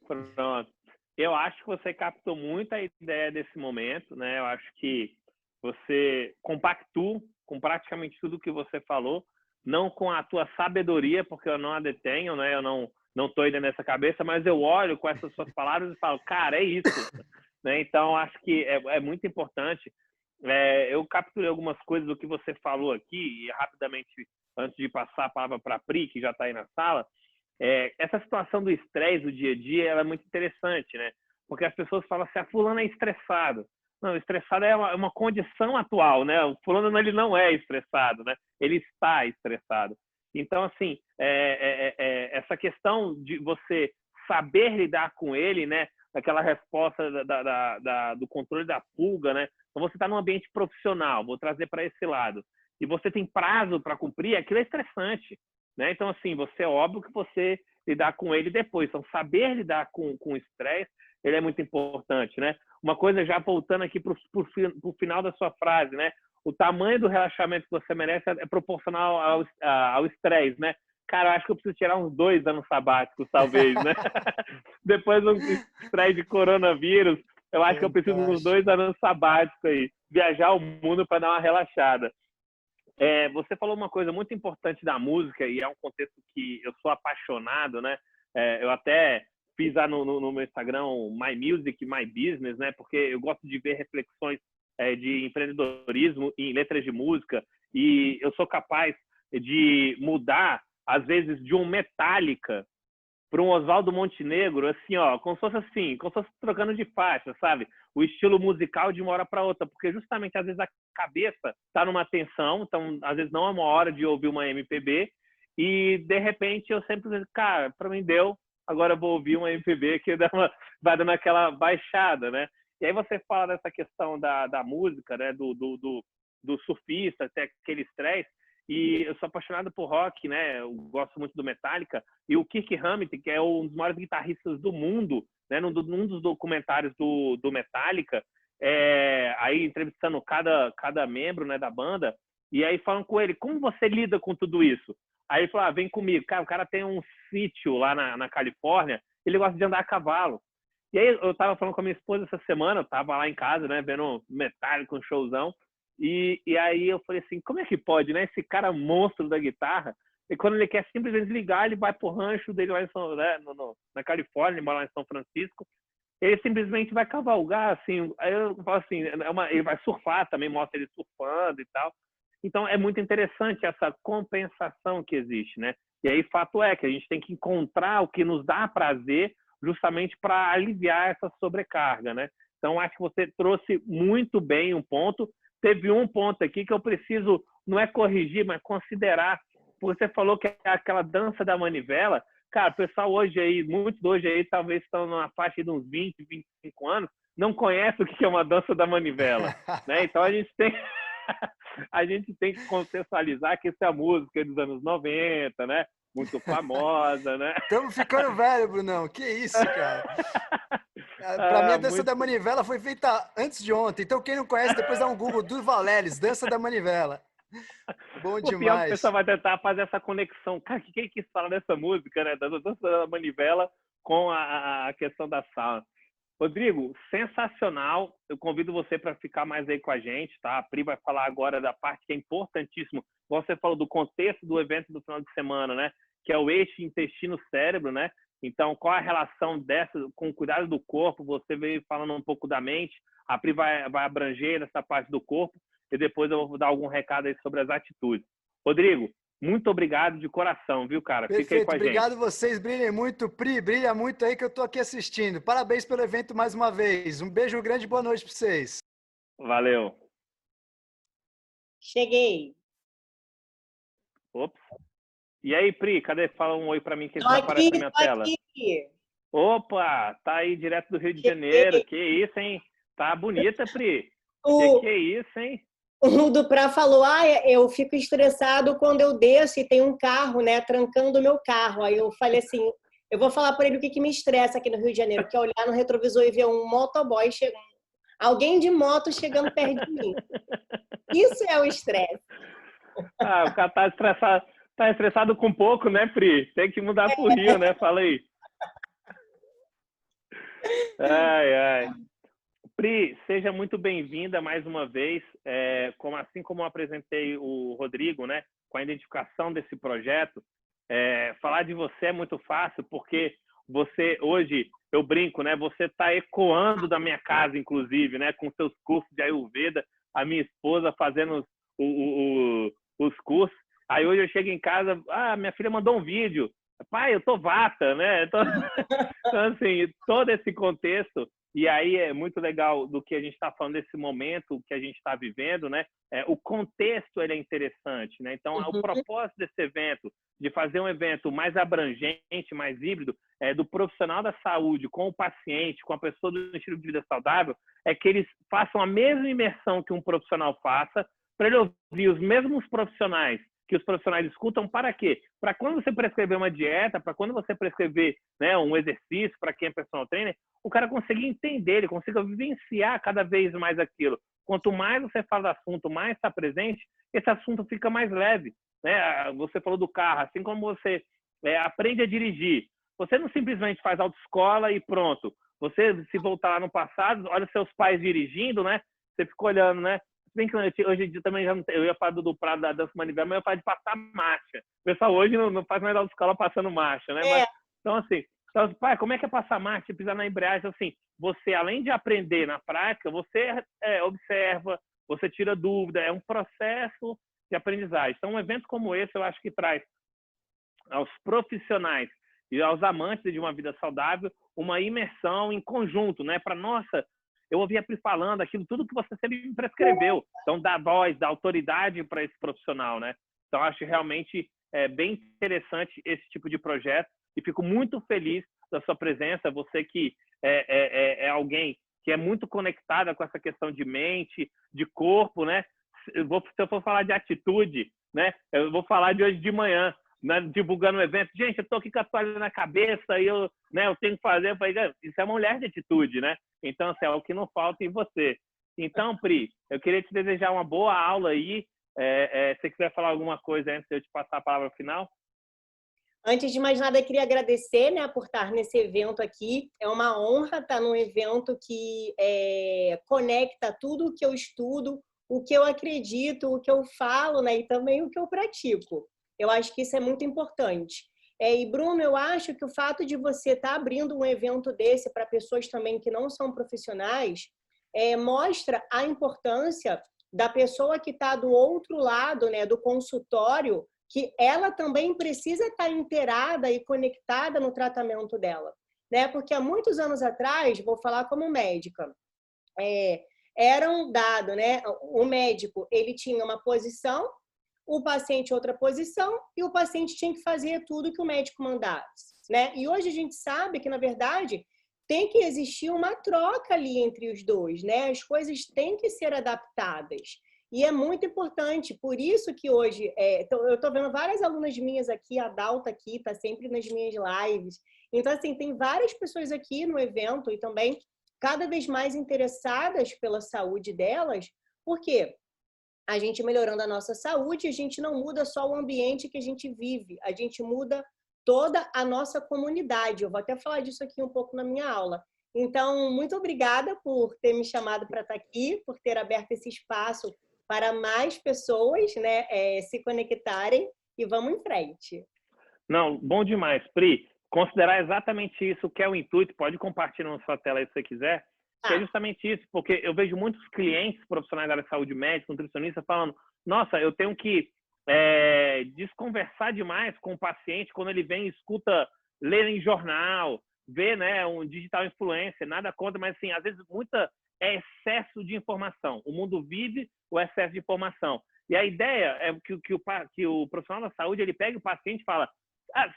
pronto. Eu acho que você captou muito a ideia desse momento, né? Eu acho que você compactua com praticamente tudo que você falou, não com a tua sabedoria, porque eu não a detenho, né? Eu não tô ainda nessa cabeça, mas eu olho com essas suas palavras e falo, cara, é isso, né? Então, acho que é muito importante. Eu capturei algumas coisas do que você falou aqui, e rapidamente, antes de passar a palavra para a Pri, que já está aí na sala, essa situação do estresse do dia a dia ela é muito interessante, né? Porque as pessoas falam assim, a fulano é estressado. Não, estressado é uma condição atual, né? O fulano ele não é estressado, né? Ele está estressado. Então, assim, essa questão de você saber lidar com ele, né? Aquela resposta do controle da fuga, né? Então, você está num ambiente profissional, vou trazer para esse lado, e você tem prazo para cumprir, aquilo é estressante, né? Então, assim, você é óbvio que você lidar com ele depois. Então, saber lidar com o estresse, ele é muito importante, né? Uma coisa, já voltando aqui para o final da sua frase, né? O tamanho do relaxamento que você merece é proporcional ao estresse, né? Cara, eu acho que eu preciso tirar uns 2 anos sabáticos, talvez, né? Depois do estresse de coronavírus, eu acho que eu preciso de uns 2 anos sabáticos aí. Viajar o mundo para dar uma relaxada. Você falou uma coisa muito importante da música, e é um contexto que eu sou apaixonado, né? Eu até fiz lá no meu Instagram My Music, My Business, né? Porque eu gosto de ver reflexões de empreendedorismo em letras de música, e eu sou capaz de mudar, às vezes, de um Metallica para um Oswaldo Montenegro, assim, ó, como se fosse trocando de faixa, sabe? O estilo musical de uma hora para outra, porque justamente às vezes a cabeça tá numa tensão, então às vezes não é uma hora de ouvir uma MPB, e de repente eu sempre digo, cara, para mim deu, agora eu vou ouvir uma MPB que vai dando aquela baixada, né? E aí você fala dessa questão da música, né? Do surfista, até aquele estresse. E eu sou apaixonado por rock, né? Eu gosto muito do Metallica. E o Kirk Hammett, que é um dos maiores guitarristas do mundo, né? Num dos documentários do Metallica, aí entrevistando cada membro, né, da banda, e aí falam com ele, como você lida com tudo isso? Aí ele falou, vem comigo. Cara, o cara tem um sítio lá na Califórnia, ele gosta de andar a cavalo. E aí eu tava falando com a minha esposa essa semana, eu tava lá em casa, né, vendo Metallica, um showzão, e aí eu falei assim, como é que pode, né? Esse cara monstro da guitarra e quando ele quer simplesmente desligar, ele vai pro rancho dele lá em né, na Califórnia, ele mora lá em São Francisco, ele simplesmente vai cavalgar, assim, aí eu falo assim, ele vai surfar também, mostra ele surfando e tal. Então, é muito interessante essa compensação que existe, né? E aí, fato é que a gente tem que encontrar o que nos dá prazer justamente para aliviar essa sobrecarga, né? Então, acho que você trouxe muito bem um ponto. Teve um ponto aqui que eu preciso, não é corrigir, mas considerar. Você falou que é aquela dança da manivela. Cara, o pessoal hoje aí, muitos hoje aí, talvez estão numa faixa de uns 20, 25 anos, não conhece o que é uma dança da manivela, né? Então, a gente tem que contextualizar que essa é a música dos anos 90, né? Muito famosa, né? Estamos ficando velho, Brunão. Que isso, cara? Para mim, a dança da manivela foi feita antes de ontem. Então, quem não conhece, depois dá um Google, Durval Leles, dança da manivela. Bom O pior é que o demais. pessoal vai tentar fazer essa conexão. Cara, quem que fala dessa música, né? Da dança da manivela com a questão da sauna. Rodrigo, sensacional. Eu convido você para ficar mais aí com a gente, tá? A Pri vai falar agora da parte que é importantíssimo. Você falou do contexto do evento do final de semana, né? Que é o eixo intestino-cérebro, né? Então, qual a relação dessa com o cuidado do corpo? Você veio falando um pouco da mente. A Pri vai abranger nessa parte do corpo e depois eu vou dar algum recado aí sobre as atitudes. Rodrigo, muito obrigado de coração, viu, cara? Perfeito, Fica aí com a obrigado gente. vocês, brilhem muito. Pri, brilha muito aí que eu tô aqui assistindo. Parabéns pelo evento mais uma vez. Um beijo grande e boa noite para vocês. Valeu. Cheguei. Ops. E aí, Pri, cadê? Fala um oi para mim que Tô aparece na aqui, minha tô tela. aqui. Opa, tá aí direto do Rio de Cheguei. Janeiro. Que isso, hein? Tá bonita, Pri. Que é isso, hein? O Duprá falou, eu fico estressado quando eu desço e tem um carro, né, trancando o meu carro. Aí eu falei assim, eu vou falar para ele o que me estressa aqui no Rio de Janeiro, que é olhar no retrovisor e ver um motoboy chegando, alguém de moto chegando perto de mim. Isso é o estresse. Ah, o cara tá estressado com pouco, né, Pri? Tem que mudar pro Rio, né? Fala aí. Ai, ai. Pri, seja muito bem-vinda mais uma vez. Assim como eu apresentei o Rodrigo, né, com a identificação desse projeto, falar de você é muito fácil, porque você, hoje, eu brinco, né, você está ecoando da minha casa, inclusive, né, com seus cursos de Ayurveda, a minha esposa fazendo os cursos. Aí hoje eu chego em casa, minha filha mandou um vídeo. Pai, eu tô vata, né? Então, assim, todo esse contexto. E aí é muito legal do que a gente está falando desse momento que a gente está vivendo, né? O contexto ele é interessante, né? Então, o propósito desse evento, de fazer um evento mais abrangente, mais híbrido, do profissional da saúde com o paciente, com a pessoa do estilo de vida saudável, é que eles façam a mesma imersão que um profissional faça, para ele ouvir os mesmos profissionais que os profissionais escutam, para quê? Para quando você prescrever uma dieta, para quando você prescrever, né, um exercício para quem é personal trainer, o cara consiga entender, ele consiga vivenciar cada vez mais aquilo. Quanto mais você fala do assunto, mais está presente, esse assunto fica mais leve, né? Você falou do carro, assim como você aprende a dirigir, você não simplesmente faz autoescola e pronto. Você, se voltar lá no passado, olha seus pais dirigindo, né? Você fica olhando, né? Bem que hoje em dia também já não tem, eu ia falar do Prado da dança manivela, mas eu ia falar de passar marcha. O pessoal hoje não faz mais autoescola passando marcha, né? Mas, então, assim, pai, como é que é passar marcha, pisar na embreagem? Então, assim, você, além de aprender na prática, você observa, você tira dúvida, é um processo de aprendizagem. Então, um evento como esse, eu acho que traz aos profissionais e aos amantes de uma vida saudável uma imersão em conjunto, né? Para nossa, eu ouvi a Pri falando aquilo, tudo que você sempre me prescreveu. Então, dá voz, dá autoridade para esse profissional, né? Então, acho realmente bem interessante esse tipo de projeto e fico muito feliz da sua presença. Você que é alguém que é muito conectada com essa questão de mente, de corpo, né? Se eu for falar de atitude, né? Eu vou falar de hoje de manhã, né, divulgando o evento. Gente, eu tô aqui com a toalha na cabeça e eu tenho que fazer. Eu falei, isso é mulher de atitude, né? Então, assim, é o que não falta em você. Então, Pri, eu queria te desejar uma boa aula aí. Se você quiser falar alguma coisa antes de eu te passar a palavra final. Antes de mais nada, eu queria agradecer, né, por estar nesse evento aqui. É uma honra estar num evento que conecta tudo o que eu estudo, o que eu acredito, o que eu falo, né, e também o que eu pratico. Eu acho que isso é muito importante. E, Bruno, eu acho que o fato de você estar abrindo um evento desse para pessoas também que não são profissionais mostra a importância da pessoa que está do outro lado, né, do consultório, que ela também precisa estar inteirada e conectada no tratamento dela. Né? Porque há muitos anos atrás, vou falar como médica, era um dado, né? O médico ele tinha uma posição, o paciente outra posição, e o paciente tinha que fazer tudo que o médico mandasse. Né? E hoje a gente sabe que, na verdade, tem que existir uma troca ali entre os dois, né? As coisas têm que ser adaptadas. E é muito importante, por isso que hoje, eu estou vendo várias alunas minhas aqui, a Dalta aqui, está sempre nas minhas lives. Então, assim, tem várias pessoas aqui no evento e também cada vez mais interessadas pela saúde delas, porque a gente melhorando a nossa saúde, a gente não muda só o ambiente que a gente vive, a gente muda toda a nossa comunidade. Eu vou até falar disso aqui um pouco na minha aula. Então, muito obrigada por ter me chamado para estar aqui, por ter aberto esse espaço para mais pessoas, né, se conectarem, e vamos em frente. Não, bom demais, Pri. Considerar exatamente isso que é o intuito, pode compartilhar na sua tela aí se você quiser, que é justamente isso, porque eu vejo muitos clientes profissionais da área de saúde médica, nutricionista, falando, nossa, eu tenho que desconversar demais com o paciente quando ele vem e escuta, ler em jornal, vê, né, um digital influencer, nada contra, mas assim, às vezes excesso de informação. O mundo vive o excesso de informação. E a ideia é que o profissional da saúde, ele pega o paciente e fala,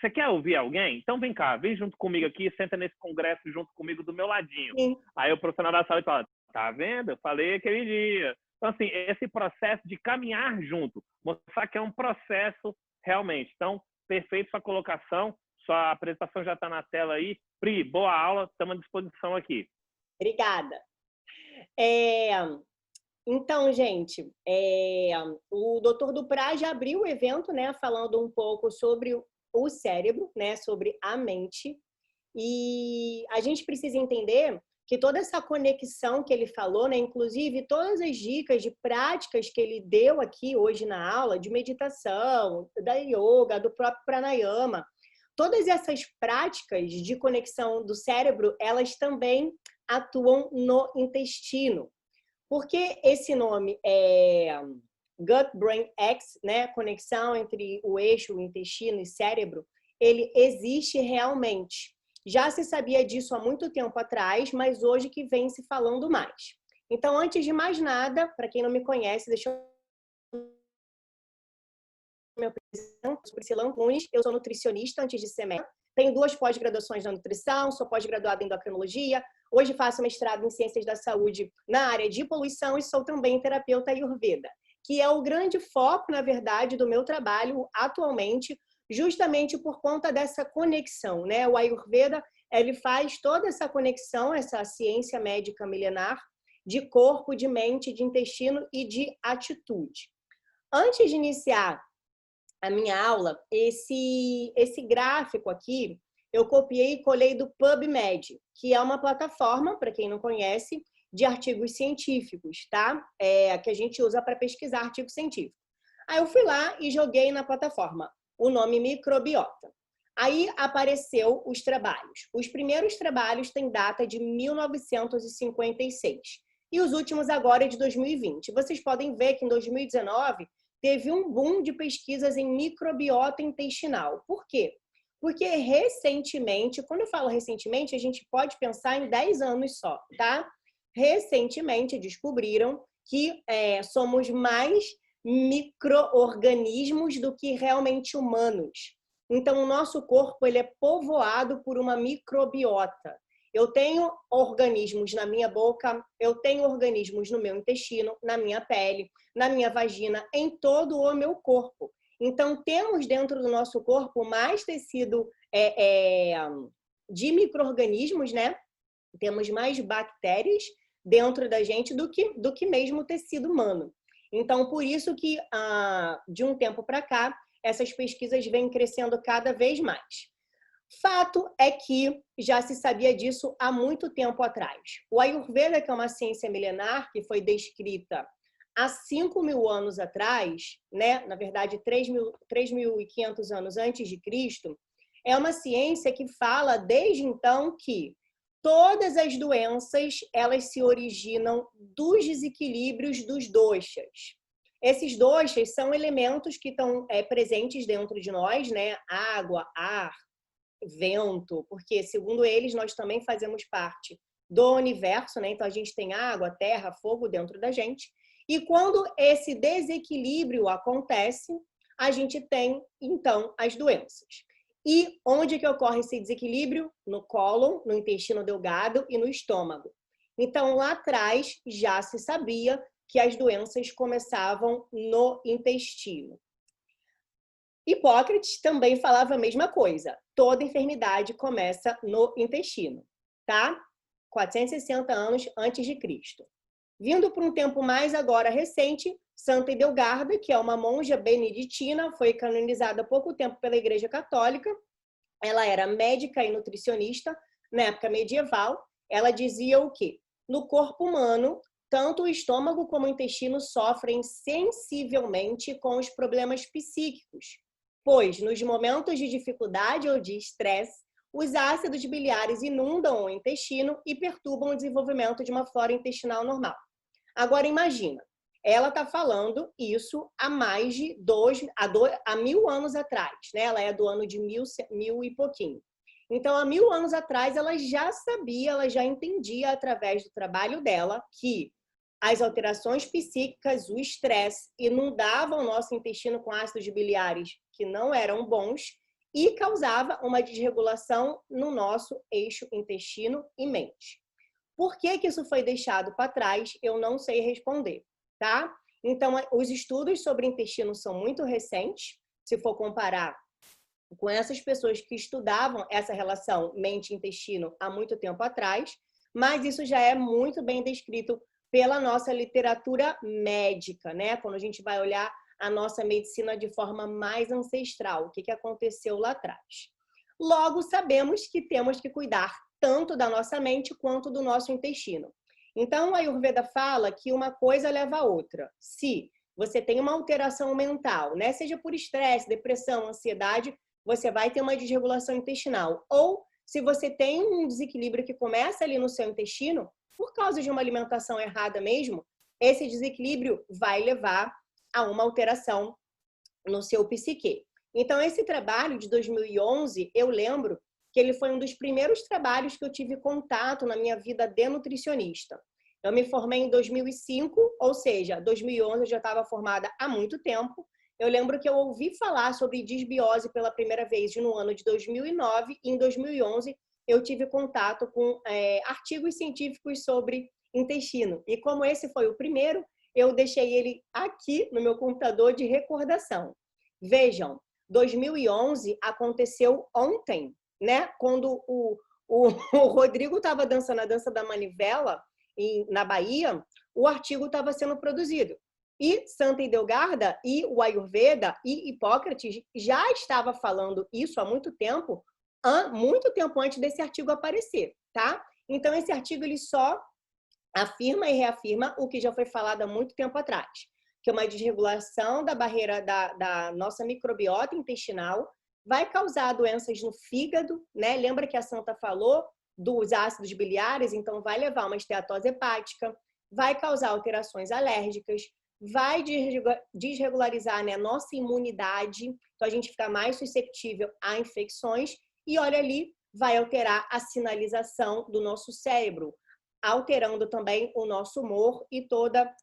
você quer ouvir alguém? Então vem cá, vem junto comigo aqui, senta nesse congresso junto comigo do meu ladinho. Sim. Aí o profissional da saúde fala, tá vendo? Eu falei aquele dia. Então, assim, esse processo de caminhar junto, mostrar que é um processo realmente. Então, perfeito sua colocação, sua apresentação já está na tela aí. Pri, boa aula, estamos à disposição aqui. Obrigada. Então, gente, o Dr. Duprá já abriu o evento, né, falando um pouco sobre o cérebro, né, sobre a mente. E a gente precisa entender que toda essa conexão que ele falou, né, inclusive todas as dicas de práticas que ele deu aqui hoje na aula, de meditação, da yoga, do próprio pranayama, todas essas práticas de conexão do cérebro, elas também atuam no intestino. Porque esse nome é Gut-Brain Axis, né? Conexão entre o eixo, o intestino e cérebro, ele existe realmente. Já se sabia disso há muito tempo atrás, mas hoje que vem se falando mais. Então, antes de mais nada, para quem não me conhece, deixa eu me apresentar. Sou Priscila Antunes, eu sou nutricionista antes de ser médica. Tenho 2 pós-graduações na nutrição, sou pós-graduada em endocrinologia. Hoje faço mestrado em ciências da saúde na área de poluição e sou também terapeuta Ayurveda, que é o grande foco, na verdade, do meu trabalho atualmente, justamente por conta dessa conexão, né? O Ayurveda, ele faz toda essa conexão, essa ciência médica milenar de corpo, de mente, de intestino e de atitude. Antes de iniciar a minha aula, esse gráfico aqui, eu copiei e colei do PubMed, que é uma plataforma, para quem não conhece, de artigos científicos, tá? Que a gente usa para pesquisar artigo científico. Aí eu fui lá e joguei na plataforma o nome microbiota. Aí apareceu os trabalhos. Os primeiros trabalhos têm data de 1956 e os últimos agora é de 2020. Vocês podem ver que em 2019 teve um boom de pesquisas em microbiota intestinal. Por quê? Porque recentemente, quando eu falo recentemente, a gente pode pensar em 10 anos só, tá? Recentemente descobriram que somos mais micro-organismos do que realmente humanos. Então, o nosso corpo ele é povoado por uma microbiota. Eu tenho organismos na minha boca, eu tenho organismos no meu intestino, na minha pele, na minha vagina, em todo o meu corpo. Então, temos dentro do nosso corpo mais tecido de micro-organismos, né? Temos mais bactérias dentro da gente do que mesmo o tecido humano. Então, por isso que, de um tempo para cá, essas pesquisas vêm crescendo cada vez mais. Fato é que já se sabia disso há muito tempo atrás. O Ayurveda, que é uma ciência milenar, que foi descrita há 5.000 anos atrás, né? Na verdade, 3.500 anos antes de Cristo, é uma ciência que fala desde então que todas as doenças elas se originam dos desequilíbrios dos doshas. Esses doshas são elementos que estão presentes dentro de nós, né? Água, ar, vento, porque, segundo eles, nós também fazemos parte do universo, né? Então, a gente tem água, terra, fogo dentro da gente. E quando esse desequilíbrio acontece, a gente tem, então, as doenças. E onde que ocorre esse desequilíbrio? No cólon, no intestino delgado e no estômago. Então, lá atrás, já se sabia que as doenças começavam no intestino. Hipócrates também falava a mesma coisa. Toda enfermidade começa no intestino, tá? 460 anos antes de Cristo. Vindo para um tempo mais agora recente, Santa Idelgarda, que é uma monja beneditina, foi canonizada há pouco tempo pela Igreja Católica. Ela era médica e nutricionista na época medieval. Ela dizia o quê? No corpo humano, tanto o estômago como o intestino sofrem sensivelmente com os problemas psíquicos, pois nos momentos de dificuldade ou de estresse, os ácidos biliares inundam o intestino e perturbam o desenvolvimento de uma flora intestinal normal. Agora imagina, ela está falando isso há mais de 1.000 anos atrás, né? Ela é do ano de 1000 e pouquinho. Então, há 1000 anos atrás, ela já sabia, ela já entendia através do trabalho dela que as alterações psíquicas, o estresse, inundavam o nosso intestino com ácidos biliares que não eram bons e causava uma desregulação no nosso eixo intestino e mente. Por que que isso foi deixado para trás? Eu não sei responder, tá? Então, os estudos sobre intestino são muito recentes, se for comparar com essas pessoas que estudavam essa relação mente-intestino há muito tempo atrás, mas isso já é muito bem descrito pela nossa literatura médica, né? Quando a gente vai olhar a nossa medicina de forma mais ancestral, o que aconteceu lá atrás. Logo, sabemos que temos que cuidar tanto da nossa mente quanto do nosso intestino. Então, a Ayurveda fala que uma coisa leva a outra. Se você tem uma alteração mental, né? Seja por estresse, depressão, ansiedade, você vai ter uma desregulação intestinal. Ou, se você tem um desequilíbrio que começa ali no seu intestino, por causa de uma alimentação errada mesmo, esse desequilíbrio vai levar a uma alteração no seu psique. Então, esse trabalho de 2011, eu lembro que ele foi um dos primeiros trabalhos que eu tive contato na minha vida de nutricionista. Eu me formei em 2005, ou seja, 2011 eu já estava formada há muito tempo. Eu lembro que eu ouvi falar sobre disbiose pela primeira vez no ano de 2009 e em 2011 eu tive contato com artigos científicos sobre intestino. E como esse foi o primeiro, eu deixei ele aqui no meu computador de recordação. Vejam, 2011 aconteceu ontem, né? Quando o Rodrigo estava dançando a dança da manivela na Bahia, o artigo estava sendo produzido. E Santa Idelgarda e o Ayurveda e Hipócrates já estava falando isso há muito tempo antes desse artigo aparecer, tá? Então, esse artigo ele só afirma e reafirma o que já foi falado há muito tempo atrás, que uma desregulação da barreira da nossa microbiota intestinal vai causar doenças no fígado, né? Lembra que a Santa falou dos ácidos biliares, então vai levar uma esteatose hepática, vai causar alterações alérgicas, vai desregularizar, né, nossa imunidade, então a gente fica mais suscetível a infecções e olha ali, vai alterar a sinalização do nosso cérebro, alterando também o nosso humor e toda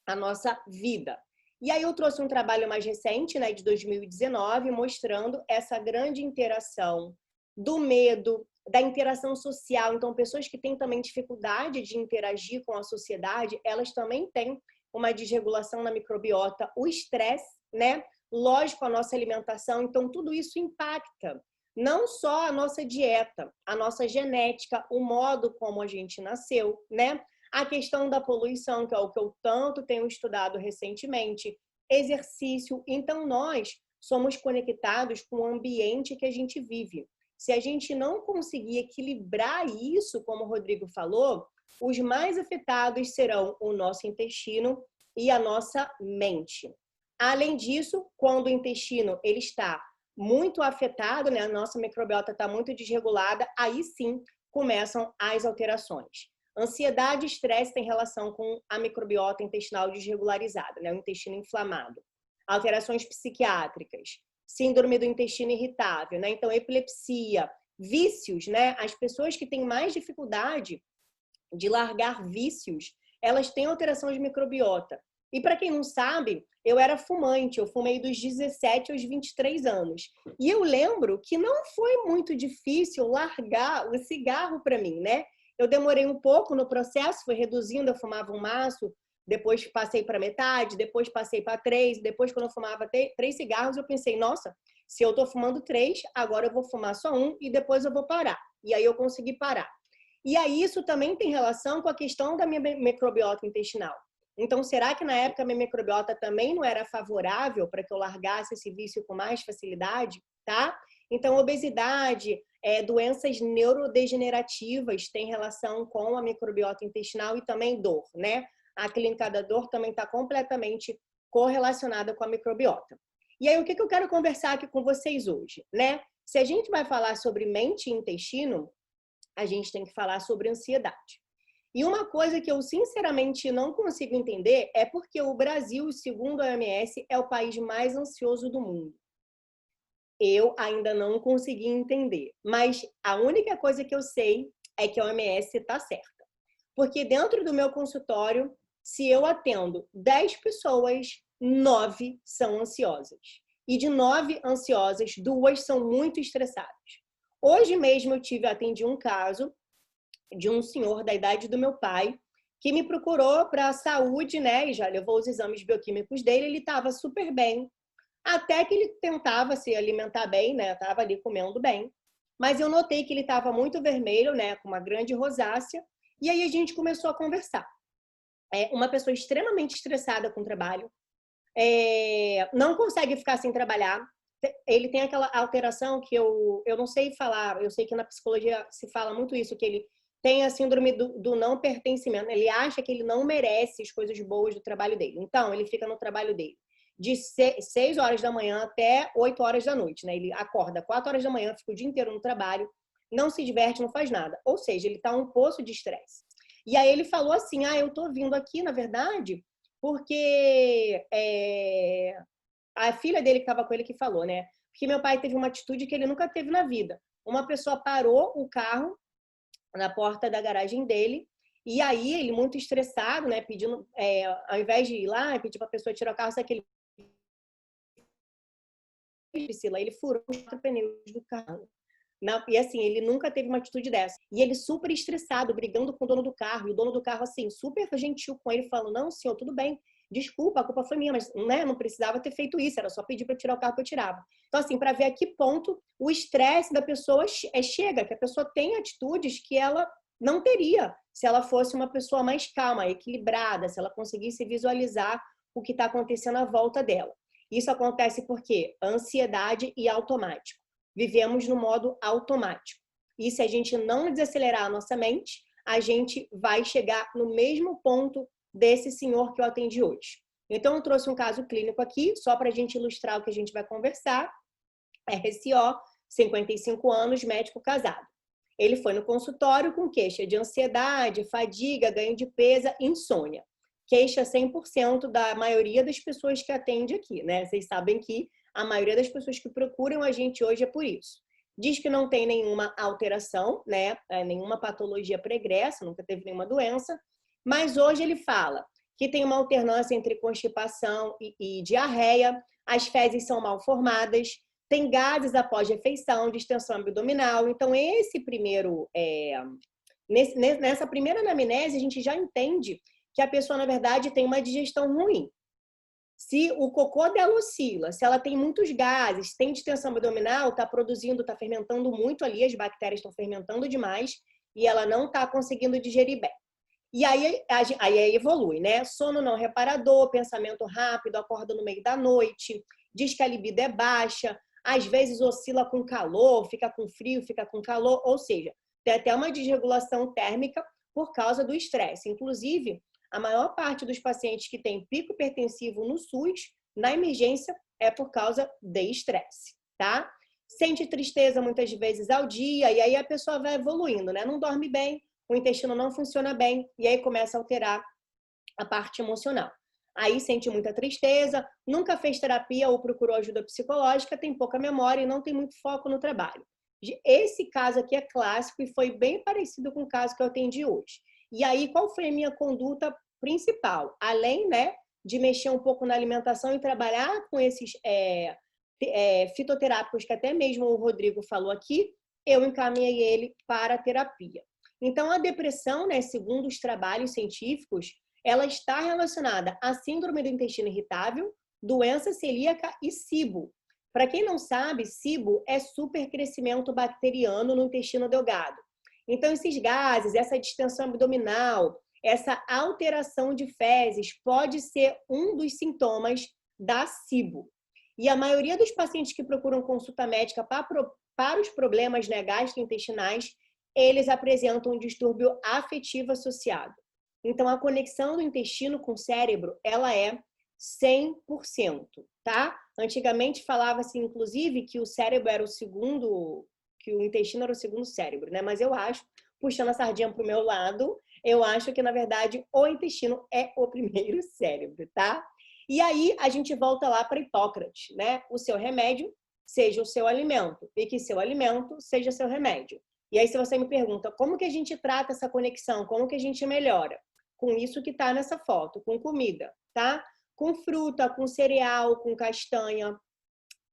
a nossa vida. E aí eu trouxe um trabalho mais recente, né, de 2019, mostrando essa grande interação do medo, da interação social. Então, pessoas que têm também dificuldade de interagir com a sociedade, elas também têm uma desregulação na microbiota, o estresse, né? Lógico, a nossa alimentação. Então, tudo isso impacta não só a nossa dieta, a nossa genética, o modo como a gente nasceu, né? A questão da poluição, que é o que eu tanto tenho estudado recentemente, exercício. Então, nós somos conectados com o ambiente que a gente vive. Se a gente não conseguir equilibrar isso, como o Rodrigo falou, os mais afetados serão o nosso intestino, e a nossa mente. Além disso, quando o intestino ele está muito afetado, né, a nossa microbiota está muito desregulada, aí sim começam as alterações. Ansiedade e estresse têm relação com a microbiota intestinal desregularizada, né, o intestino inflamado. Alterações psiquiátricas, síndrome do intestino irritável, né, então epilepsia, vícios, né, as pessoas que têm mais dificuldade de largar vícios, elas têm alteração de microbiota. E para quem não sabe, eu era fumante, eu fumei dos 17 aos 23 anos. E eu lembro que não foi muito difícil largar o cigarro para mim, né? Eu demorei um pouco no processo, fui reduzindo, eu fumava um maço, depois passei para metade, depois passei para 3, depois quando eu fumava 3 cigarros, eu pensei, nossa, se eu estou fumando 3, agora eu vou fumar só um e depois eu vou parar. E aí eu consegui parar. E aí isso também tem relação com a questão da minha microbiota intestinal. Então, será que na época a minha microbiota também não era favorável para que eu largasse esse vício com mais facilidade, tá? Então, obesidade, doenças neurodegenerativas têm relação com a microbiota intestinal e também dor, né? A clínica da dor também está completamente correlacionada com a microbiota. E aí, o que eu quero conversar aqui com vocês hoje, né? Se a gente vai falar sobre mente e intestino, a gente tem que falar sobre ansiedade. E uma coisa que eu sinceramente não consigo entender é porque o Brasil, segundo a OMS, é o país mais ansioso do mundo. Eu ainda não consegui entender, mas a única coisa que eu sei é que a OMS está certa. Porque dentro do meu consultório, se eu atendo 10 pessoas, 9 são ansiosas. E de 9 ansiosas, 2 são muito estressadas. Hoje mesmo eu atendi um caso de um senhor da idade do meu pai, que me procurou para a saúde, né? E já levou os exames bioquímicos dele, ele estava super bem, até que ele tentava se alimentar bem, né? Estava ali comendo bem. Mas eu notei que ele estava muito vermelho, né? Com uma grande rosácea, e aí a gente começou a conversar. Uma pessoa extremamente estressada com o trabalho, não consegue ficar sem trabalhar. Ele tem aquela alteração que eu não sei falar, eu sei que na psicologia se fala muito isso, que ele tem a síndrome do não pertencimento. Ele acha que ele não merece as coisas boas do trabalho dele. Então, ele fica no trabalho dele de 6 horas da manhã até 8 horas da noite, né? Ele acorda 4 horas da manhã, fica o dia inteiro no trabalho, não se diverte, não faz nada. Ou seja, ele está um poço de estresse. E aí ele falou assim, eu tô vindo aqui, na verdade, porque a filha dele que estava com ele que falou, né? Porque meu pai teve uma atitude que ele nunca teve na vida. Uma pessoa parou o carro na porta da garagem dele, e aí ele muito estressado, né, pedindo, ao invés de ir lá e pedir para a pessoa tirar o carro, sabe que ele Priscila, ele furou os 4 pneus do carro. E assim, ele nunca teve uma atitude dessa. E ele super estressado, brigando com o dono do carro, e o dono do carro assim, super gentil com ele, falando, não, senhor, tudo bem, desculpa, a culpa foi minha, mas né, não precisava ter feito isso, era só pedir para tirar o carro que eu tirava. Então, assim, para ver a que ponto o estresse da pessoa chega, que a pessoa tem atitudes que ela não teria se ela fosse uma pessoa mais calma, equilibrada, se ela conseguisse visualizar o que está acontecendo à volta dela. Isso acontece porque ansiedade e automático. Vivemos no modo automático. E se a gente não desacelerar a nossa mente, a gente vai chegar no mesmo ponto desse senhor que eu atendi hoje. Então, eu trouxe um caso clínico aqui, só para a gente ilustrar o que a gente vai conversar. RCO, 55 anos, médico casado. Ele foi no consultório com queixa de ansiedade, fadiga, ganho de peso, insônia. Queixa 100% da maioria das pessoas que atende aqui, né? Vocês sabem que a maioria das pessoas que procuram a gente hoje é por isso. Diz que não tem nenhuma alteração, né? Nenhuma patologia pregressa, nunca teve nenhuma doença, mas hoje ele fala que tem uma alternância entre constipação e diarreia, as fezes são mal formadas, tem gases após refeição, distensão abdominal. Então, nessa primeira anamnese, a gente já entende que a pessoa, na verdade, tem uma digestão ruim. Se o cocô dela oscila, se ela tem muitos gases, tem distensão abdominal, está fermentando muito ali, as bactérias estão fermentando demais e ela não está conseguindo digerir bem. E aí evolui, né? Sono não reparador, pensamento rápido, acorda no meio da noite, diz que a libido é baixa, às vezes oscila com calor, fica com frio, fica com calor, ou seja, tem até uma desregulação térmica por causa do estresse. Inclusive, A maior parte dos pacientes que tem pico hipertensivo no SUS, na emergência, é por causa de estresse, tá? Sente tristeza muitas vezes ao dia, e aí a pessoa vai evoluindo, né? Não dorme bem, o intestino não funciona bem, e aí começa a alterar a parte emocional. Aí sente muita tristeza, nunca fez terapia ou procurou ajuda psicológica, tem pouca memória e não tem muito foco no trabalho. Esse caso aqui é clássico e foi bem parecido com o caso que eu atendi hoje. E aí, qual foi a minha conduta principal? Além, né, de mexer um pouco na alimentação e trabalhar com esses fitoterápicos que até mesmo o Rodrigo falou aqui, eu encaminhei ele para a terapia. Então, a depressão, né, segundo os trabalhos científicos, ela está relacionada à síndrome do intestino irritável, doença celíaca e SIBO. Para quem não sabe, SIBO é supercrescimento bacteriano no intestino delgado. Então, esses gases, essa distensão abdominal, essa alteração de fezes pode ser um dos sintomas da SIBO. E a maioria dos pacientes que procuram consulta médica para os problemas, né, gastrointestinais, eles apresentam um distúrbio afetivo associado. Então, a conexão do intestino com o cérebro, ela é 100%, tá? Antigamente falava-se, inclusive, que o cérebro era o segundo, que o intestino era o segundo cérebro, né? Mas eu acho, puxando a sardinha para o meu lado, eu acho que, na verdade, o intestino é o primeiro cérebro, tá? E aí, a gente volta lá para Hipócrates, né? O seu remédio seja o seu alimento e que seu alimento seja seu remédio. E aí, se você me pergunta, como que a gente trata essa conexão? Como que a gente melhora? Com isso que está nessa foto, com comida, tá? Com fruta, com cereal, com castanha,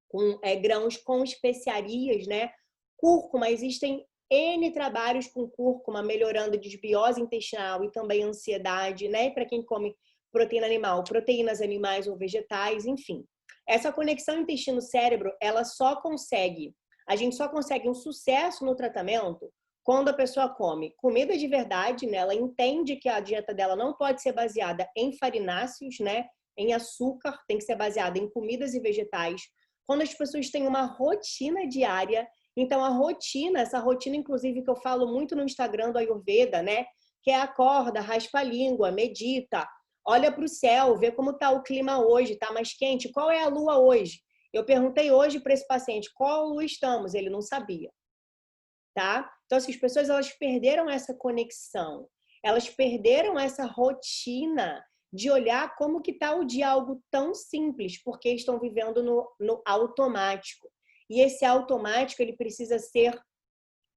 com grãos, com especiarias, né? Cúrcuma, existem N trabalhos com cúrcuma, melhorando desbiose intestinal e também ansiedade, né? Para quem come proteína animal, proteínas animais ou vegetais, enfim. Essa conexão intestino-cérebro, a gente só consegue um sucesso no tratamento quando a pessoa come comida de verdade, né? Ela entende que a dieta dela não pode ser baseada em farináceos, né? Em açúcar, tem que ser baseada em comidas e vegetais. Quando as pessoas têm uma rotina diária, então essa rotina inclusive que eu falo muito no Instagram do Ayurveda, né? Que é acorda, raspa a língua, medita, olha para o céu, vê como está o clima hoje, está mais quente, qual é a lua hoje? Eu perguntei hoje para esse paciente, qual lua estamos? Ele não sabia. Tá? Então, as pessoas elas perderam essa conexão, elas perderam essa rotina de olhar como que está o dia, algo tão simples, porque estão vivendo no automático. E esse automático ele precisa ser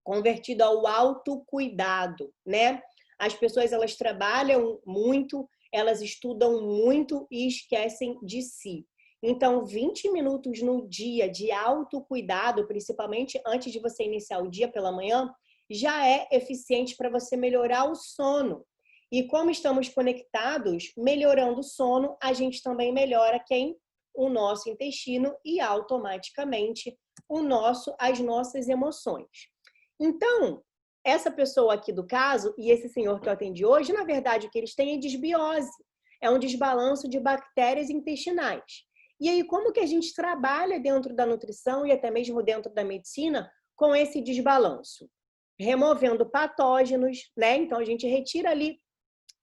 convertido ao autocuidado, né? As pessoas elas trabalham muito, elas estudam muito e esquecem de si. Então, 20 minutos no dia de autocuidado, principalmente antes de você iniciar o dia pela manhã, já é eficiente para você melhorar o sono. E como estamos conectados, melhorando o sono, a gente também melhora o nosso intestino e automaticamente as nossas emoções. Então, essa pessoa aqui do caso e esse senhor que eu atendi hoje, na verdade, o que eles têm é desbiose. É um desbalanço de bactérias intestinais. E aí, como que a gente trabalha dentro da nutrição e até mesmo dentro da medicina com esse desbalanço? Removendo patógenos, né? Então, a gente retira ali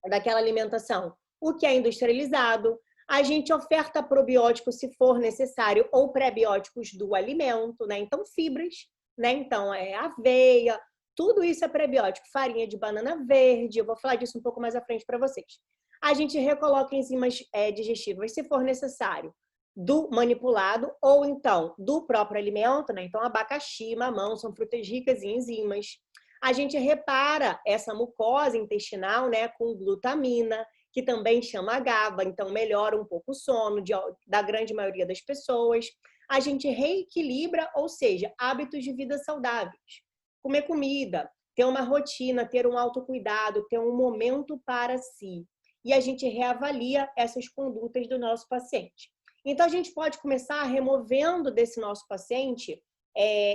daquela alimentação o que é industrializado, a gente oferta probióticos se for necessário ou pré-bióticos do alimento, né? Então, fibras, né? Então, aveia, tudo isso é pré-biótico, farinha de banana verde, eu vou falar disso um pouco mais à frente para vocês. A gente recoloca enzimas digestivas se for necessário, do manipulado ou então do próprio alimento, né? Então, abacaxi, mamão são frutas ricas em enzimas. A gente repara essa mucosa intestinal, né, com glutamina, que também chama GABA, então melhora um pouco o sono da grande maioria das pessoas. A gente reequilibra, ou seja, hábitos de vida saudáveis. Comer comida, ter uma rotina, ter um autocuidado, ter um momento para si. E a gente reavalia essas condutas do nosso paciente. Então, a gente pode começar removendo desse nosso paciente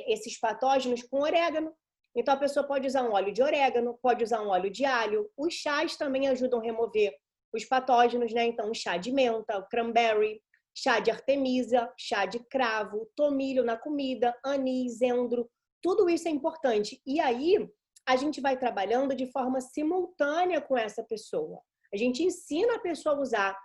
esses patógenos com orégano. Então, a pessoa pode usar um óleo de orégano, pode usar um óleo de alho. Os chás também ajudam a remover os patógenos, né? Então, chá de menta, o cranberry, chá de artemisia, chá de cravo, tomilho na comida, anis, endro. Tudo isso é importante. E aí, a gente vai trabalhando de forma simultânea com essa pessoa. A gente ensina a pessoa a usar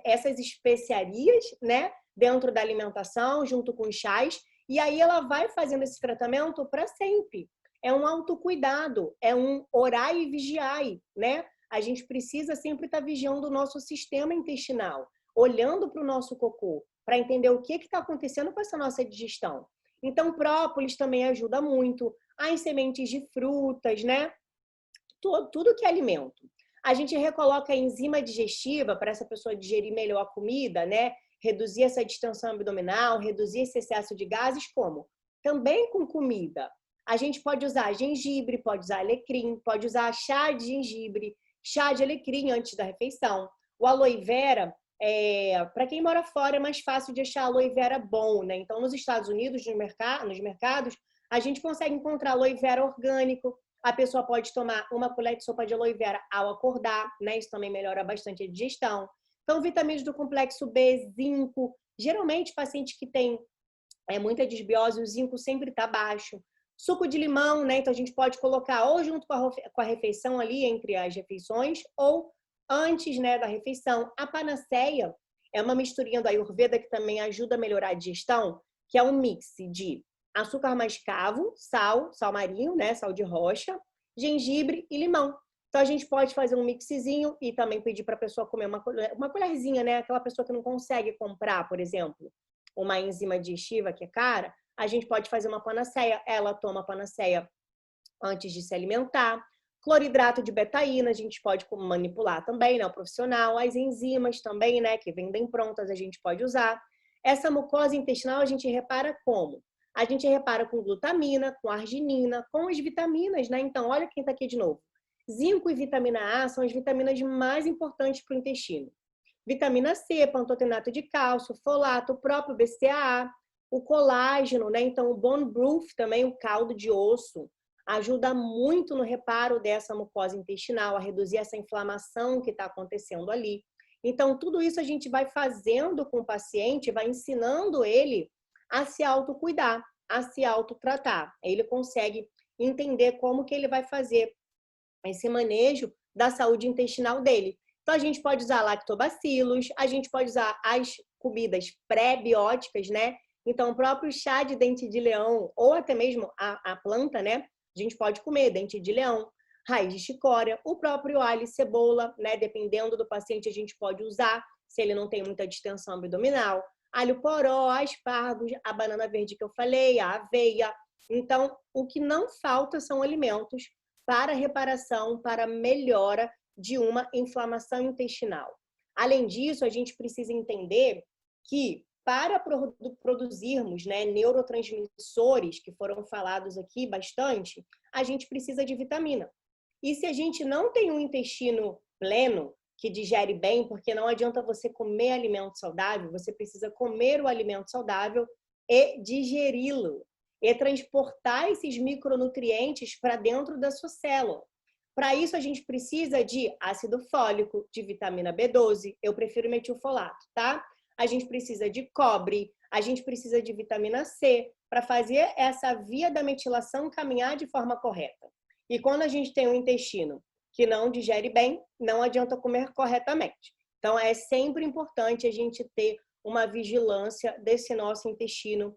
essas especiarias, né, dentro da alimentação, junto com os chás, e aí ela vai fazendo esse tratamento para sempre. É um autocuidado, é um orai e vigiai, né? A gente precisa sempre estar vigiando o nosso sistema intestinal, olhando para o nosso cocô, para entender o que está acontecendo com essa nossa digestão. Então, própolis também ajuda muito, as sementes de frutas, né? Tudo que é alimento. A gente recoloca a enzima digestiva para essa pessoa digerir melhor a comida, né? Reduzir essa distensão abdominal, reduzir esse excesso de gases, como? Também com comida. A gente pode usar gengibre, pode usar alecrim, pode usar chá de gengibre, chá de alecrim antes da refeição. O aloe vera, para quem mora fora, é mais fácil de achar aloe vera bom, né? Então, nos Estados Unidos, nos mercados, a gente consegue encontrar aloe vera orgânico. A pessoa pode tomar uma colher de sopa de aloe vera ao acordar, né? Isso também melhora bastante a digestão. Então, vitaminas do complexo B, zinco. Geralmente, paciente que tem muita disbiose, o zinco sempre está baixo. Suco de limão, né? Então, a gente pode colocar ou junto com a refeição ali, entre as refeições, ou antes, né, da refeição. A panaceia é uma misturinha do Ayurveda que também ajuda a melhorar a digestão, que é um mix de açúcar mascavo, sal marinho, né, sal de rocha, gengibre e limão. Então, a gente pode fazer um mixzinho e também pedir para a pessoa comer uma colherzinha, né? Aquela pessoa que não consegue comprar, por exemplo, uma enzima digestiva que é cara, a gente pode fazer uma panaceia. Ela toma a panaceia antes de se alimentar. Cloridrato de betaína, a gente pode manipular também, né? O profissional. As enzimas também, né? Que vendem prontas, a gente pode usar. Essa mucosa intestinal, a gente repara como? A gente repara com glutamina, com arginina, com as vitaminas, né? Então, olha quem está aqui de novo. Zinco e vitamina A são as vitaminas mais importantes para o intestino. Vitamina C, pantotenato de cálcio, folato, o próprio BCAA, o colágeno, né? Então, o bone broth também, o caldo de osso, ajuda muito no reparo dessa mucosa intestinal, a reduzir essa inflamação que está acontecendo ali. Então, tudo isso a gente vai fazendo com o paciente, vai ensinando ele a se autocuidar, a se autotratar. Ele consegue entender como que ele vai fazer esse manejo da saúde intestinal dele. Então, a gente pode usar lactobacilos, a gente pode usar as comidas pré-bióticas, né? Então, o próprio chá de dente de leão, ou até mesmo a planta, né? A gente pode comer dente de leão, raiz de chicória, o próprio alho e cebola, né? Dependendo do paciente, a gente pode usar, se ele não tem muita distensão abdominal. Alho poró, aspargos, a banana verde que eu falei, a aveia. Então, o que não falta são alimentos para reparação, para melhora de uma inflamação intestinal. Além disso, a gente precisa entender que para produzirmos, né, neurotransmissores, que foram falados aqui bastante, a gente precisa de vitamina. E se a gente não tem um intestino pleno, que digere bem, porque não adianta você comer alimento saudável, você precisa comer o alimento saudável e digeri-lo, e transportar esses micronutrientes para dentro da sua célula. Para isso, a gente precisa de ácido fólico, de vitamina B12, eu prefiro metilfolato, tá? A gente precisa de cobre, a gente precisa de vitamina C, para fazer essa via da metilação caminhar de forma correta. E quando a gente tem um intestino que não digere bem, não adianta comer corretamente. Então, é sempre importante a gente ter uma vigilância desse nosso intestino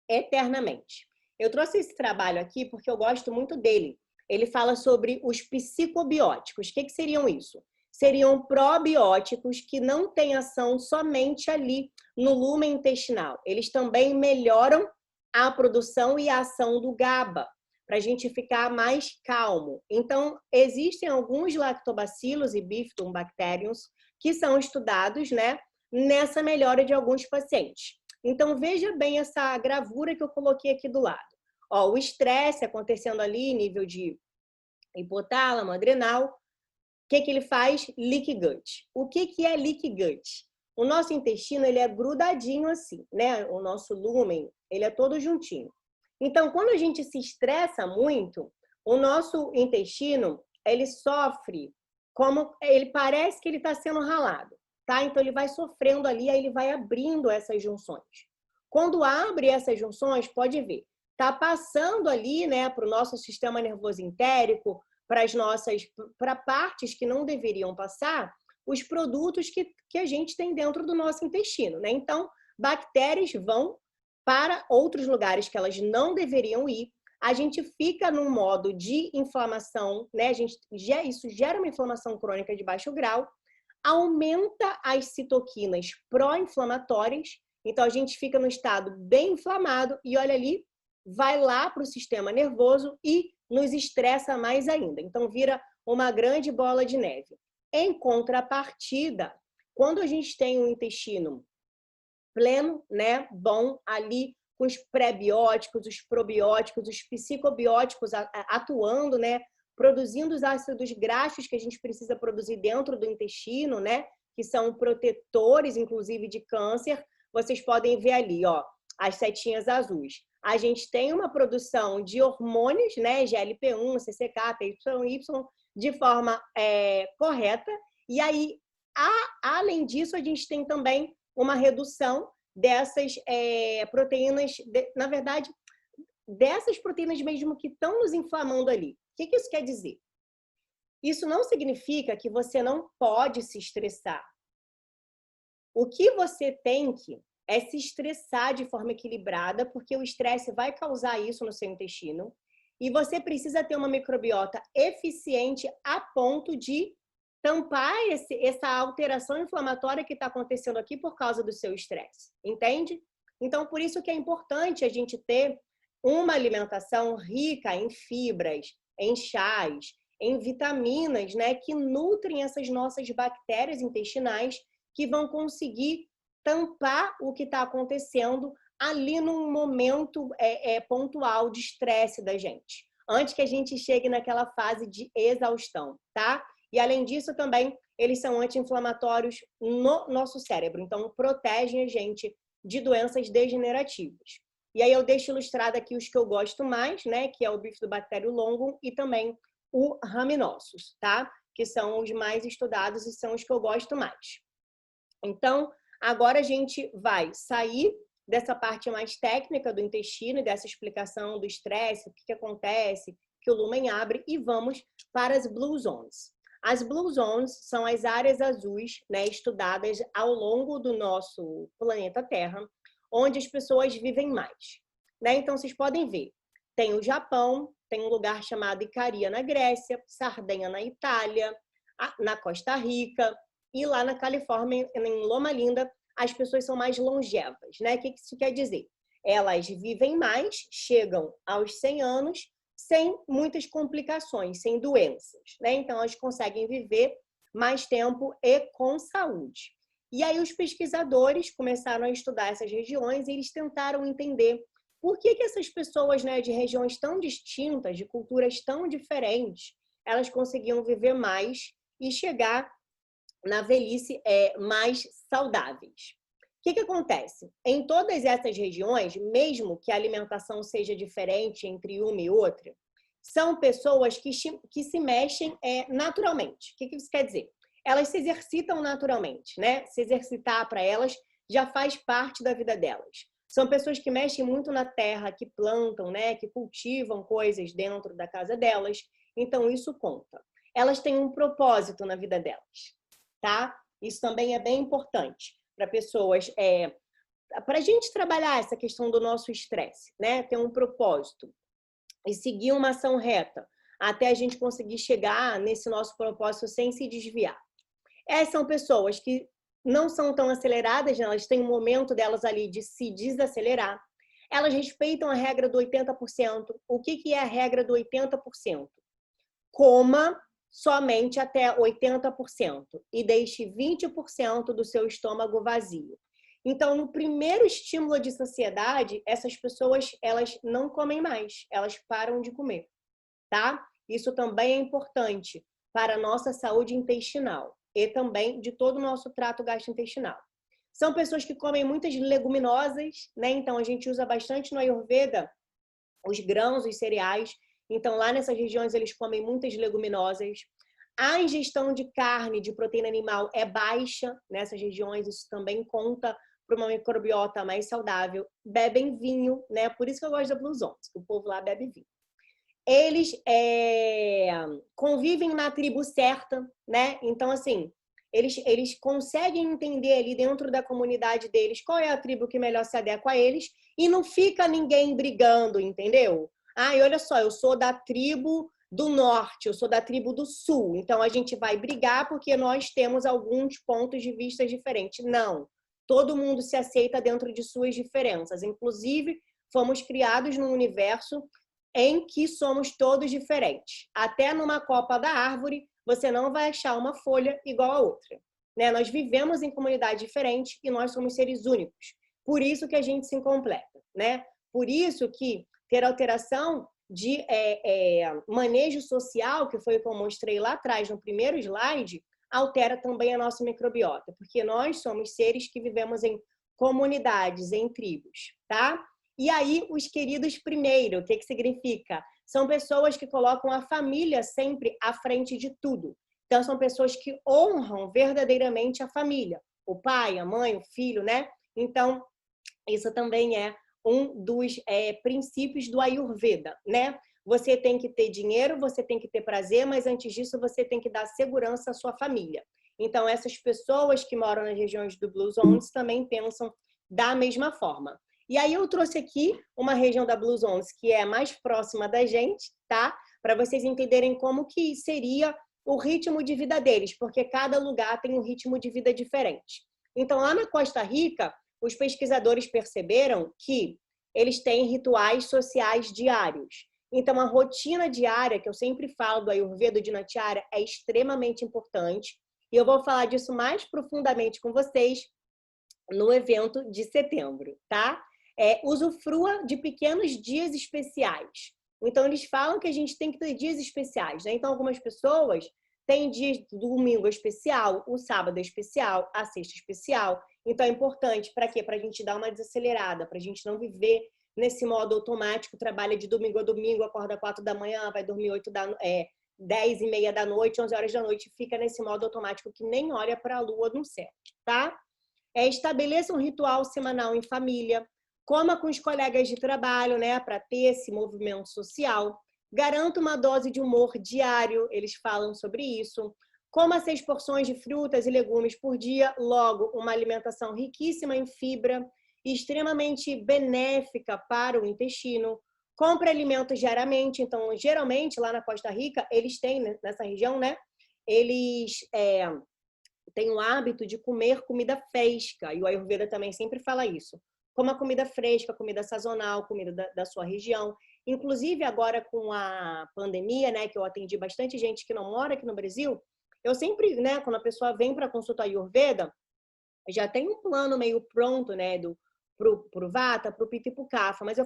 eternamente. Eu trouxe esse trabalho aqui porque eu gosto muito dele. Ele fala sobre os psicobióticos. O que seriam isso? Seriam probióticos que não têm ação somente ali no lumen intestinal. Eles também melhoram a produção e a ação do GABA, para a gente ficar mais calmo. Então, existem alguns lactobacilos e bifidobacteriums que são estudados, né, nessa melhora de alguns pacientes. Então, veja bem essa gravura que eu coloquei aqui do lado. Ó, o estresse acontecendo ali, nível de hipotálamo, adrenal. O que ele faz? Leaky gut. O que é leaky gut? O nosso intestino, ele é grudadinho assim, né? O nosso lúmen, ele é todo juntinho. Então, quando a gente se estressa muito, o nosso intestino, ele sofre como... Ele parece que ele está sendo ralado, tá? Então, ele vai sofrendo ali, aí ele vai abrindo essas junções. Quando abre essas junções, pode ver, tá passando ali, né, para o nosso sistema nervoso entérico, para partes que não deveriam passar os produtos que a gente tem dentro do nosso intestino, né? Então, bactérias vão para outros lugares que elas não deveriam ir. A gente fica num modo de inflamação, né? Isso gera uma inflamação crônica de baixo grau, aumenta as citoquinas pró-inflamatórias, então a gente fica no estado bem inflamado e olha ali, vai lá para o sistema nervoso e nos estressa mais ainda. Então vira uma grande bola de neve. Em contrapartida, quando a gente tem um intestino pleno, né, bom, ali com os pré-bióticos, os probióticos, os psicobióticos atuando, né, produzindo os ácidos graxos que a gente precisa produzir dentro do intestino, né, que são protetores, inclusive, de câncer. Vocês podem ver ali, ó, as setinhas azuis. A gente tem uma produção de hormônios, né, GLP-1, CCK, PYY, de forma correta. E aí, além disso, a gente tem também uma redução dessas proteínas, na verdade, dessas proteínas mesmo que estão nos inflamando ali. O que isso quer dizer? Isso não significa que você não pode se estressar. O que você tem que é se estressar de forma equilibrada, porque o estresse vai causar isso no seu intestino, e você precisa ter uma microbiota eficiente a ponto de tampar essa alteração inflamatória que está acontecendo aqui por causa do seu estresse, entende? Então, por isso que é importante a gente ter uma alimentação rica em fibras, em chás, em vitaminas, né, que nutrem essas nossas bactérias intestinais que vão conseguir tampar o que está acontecendo ali num momento pontual de estresse da gente, antes que a gente chegue naquela fase de exaustão, tá? E além disso também, eles são anti-inflamatórios no nosso cérebro, então protegem a gente de doenças degenerativas. E aí eu deixo ilustrado aqui os que eu gosto mais, né, que é o Bifidobacterium longum e também o Rhamnosus, tá? Que são os mais estudados e são os que eu gosto mais. Então, agora a gente vai sair dessa parte mais técnica do intestino e dessa explicação do estresse, o que acontece, que o lúmen abre, e vamos para as Blue Zones. As Blue Zones são as áreas azuis, né, estudadas ao longo do nosso planeta Terra, onde as pessoas vivem mais, né? Então, vocês podem ver, tem o Japão, tem um lugar chamado Icaria na Grécia, Sardenha na Itália, na Costa Rica, e lá na Califórnia, em Loma Linda, as pessoas são mais longevas, né? O que isso quer dizer? Elas vivem mais, chegam aos 100 anos, sem muitas complicações, sem doenças, né? Então, elas conseguem viver mais tempo e com saúde. E aí os pesquisadores começaram a estudar essas regiões e eles tentaram entender por que essas pessoas, né, de regiões tão distintas, de culturas tão diferentes, elas conseguiam viver mais e chegar na velhice mais saudáveis. O que acontece? Em todas essas regiões, mesmo que a alimentação seja diferente entre uma e outra, são pessoas que se mexem naturalmente. O que isso quer dizer? Elas se exercitam naturalmente, né? Se exercitar para elas já faz parte da vida delas. São pessoas que mexem muito na terra, que plantam, né? Que cultivam coisas dentro da casa delas. Então, isso conta. Elas têm um propósito na vida delas, tá? Isso também é bem importante para pessoas, para a gente trabalhar essa questão do nosso estresse, né? Ter um propósito e seguir uma ação reta até a gente conseguir chegar nesse nosso propósito sem se desviar. Essas são pessoas que não são tão aceleradas, né? Elas têm um momento delas ali de se desacelerar. Elas respeitam a regra do 80%. O que é a regra do 80%? Coma somente até 80% e deixe 20% do seu estômago vazio. Então, no primeiro estímulo de saciedade, essas pessoas, elas não comem mais, elas param de comer, tá? Isso também é importante para a nossa saúde intestinal e também de todo o nosso trato gastrointestinal. São pessoas que comem muitas leguminosas, né? Então, a gente usa bastante no Ayurveda os grãos, os cereais. Então, lá nessas regiões, eles comem muitas leguminosas. A ingestão de carne, de proteína animal é baixa nessas regiões. Isso também conta para uma microbiota mais saudável. Bebem vinho, né? Por isso que eu gosto da Blue Zones, que o povo lá bebe vinho. eles convivem na tribo certa, né? Então, assim, eles conseguem entender ali dentro da comunidade deles qual é a tribo que melhor se adequa a eles e não fica ninguém brigando, entendeu? Ah, e olha só, eu sou da tribo do norte, eu sou da tribo do sul, então a gente vai brigar porque nós temos alguns pontos de vista diferentes. Não, todo mundo se aceita dentro de suas diferenças. Inclusive, fomos criados num universo em que somos todos diferentes. Até numa copa da árvore, você não vai achar uma folha igual a outra. Né? Nós vivemos em comunidades diferentes e nós somos seres únicos. Por isso que a gente se completa. Né? Por isso que ter alteração de manejo social, que foi o que eu mostrei lá atrás no primeiro slide, altera também a nossa microbiota, porque nós somos seres que vivemos em comunidades, em tribos, tá? E aí, os queridos primeiro, o que significa? São pessoas que colocam a família sempre à frente de tudo. Então, são pessoas que honram verdadeiramente a família. O pai, a mãe, o filho, né? Então, isso também é um dos princípios do Ayurveda, né? Você tem que ter dinheiro, você tem que ter prazer, mas antes disso você tem que dar segurança à sua família. Então, essas pessoas que moram nas regiões do Blue Zones também pensam da mesma forma. E aí eu trouxe aqui uma região da Blue Zones que é mais próxima da gente, tá? Para vocês entenderem como que seria o ritmo de vida deles, porque cada lugar tem um ritmo de vida diferente. Então, lá na Costa Rica, os pesquisadores perceberam que eles têm rituais sociais diários. Então, a rotina diária, que eu sempre falo do Ayurveda Dinacharya, é extremamente importante. E eu vou falar disso mais profundamente com vocês no evento de setembro, tá? Usufrua de pequenos dias especiais. Então, eles falam que a gente tem que ter dias especiais, né? Então, algumas pessoas têm dias do domingo especial, o sábado especial, a sexta especial. Então, é importante para quê? Para a gente dar uma desacelerada, para a gente não viver nesse modo automático, trabalha de domingo a domingo, acorda 4 da manhã, vai dormir 10h30 da noite, 11 horas da noite, fica nesse modo automático que nem olha para a lua no céu, tá? Estabeleça um ritual semanal em família, coma com os colegas de trabalho, né, para ter esse movimento social. Garanta uma dose de humor diário, eles falam sobre isso. Coma 6 porções de frutas e legumes por dia, logo, uma alimentação riquíssima em fibra e extremamente benéfica para o intestino. Compre alimentos diariamente, então, geralmente, lá na Costa Rica, eles têm, nessa região, né, eles têm o hábito de comer comida fresca, e o Ayurveda também sempre fala isso. Coma comida fresca, comida sazonal, comida da sua região. Inclusive, agora com a pandemia, né, que eu atendi bastante gente que não mora aqui no Brasil, eu sempre, né, quando a pessoa vem para consulta Ayurveda, já tem um plano meio pronto, né, pro Vata, pro Pitta e pro Kapha, mas eu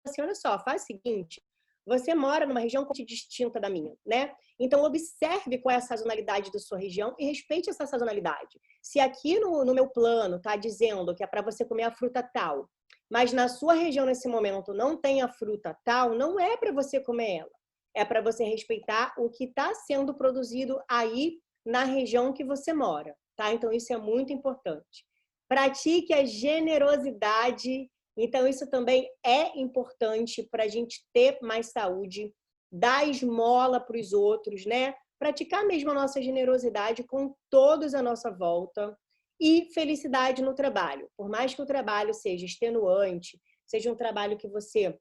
assim, olha só, faz o seguinte, você mora numa região completamente distinta da minha, né? Então, observe qual é a sazonalidade da sua região e respeite essa sazonalidade. Se aqui no meu plano está dizendo que é para você comer a fruta tal, mas na sua região, nesse momento, não tem a fruta tal, não é para você comer ela. É para você respeitar o que está sendo produzido aí na região que você mora, tá? Então, isso é muito importante. Pratique a generosidade. Então, isso também é importante para a gente ter mais saúde, dar esmola para os outros, né? Praticar mesmo a nossa generosidade com todos à nossa volta e felicidade no trabalho. Por mais que o trabalho seja extenuante, seja um trabalho que você...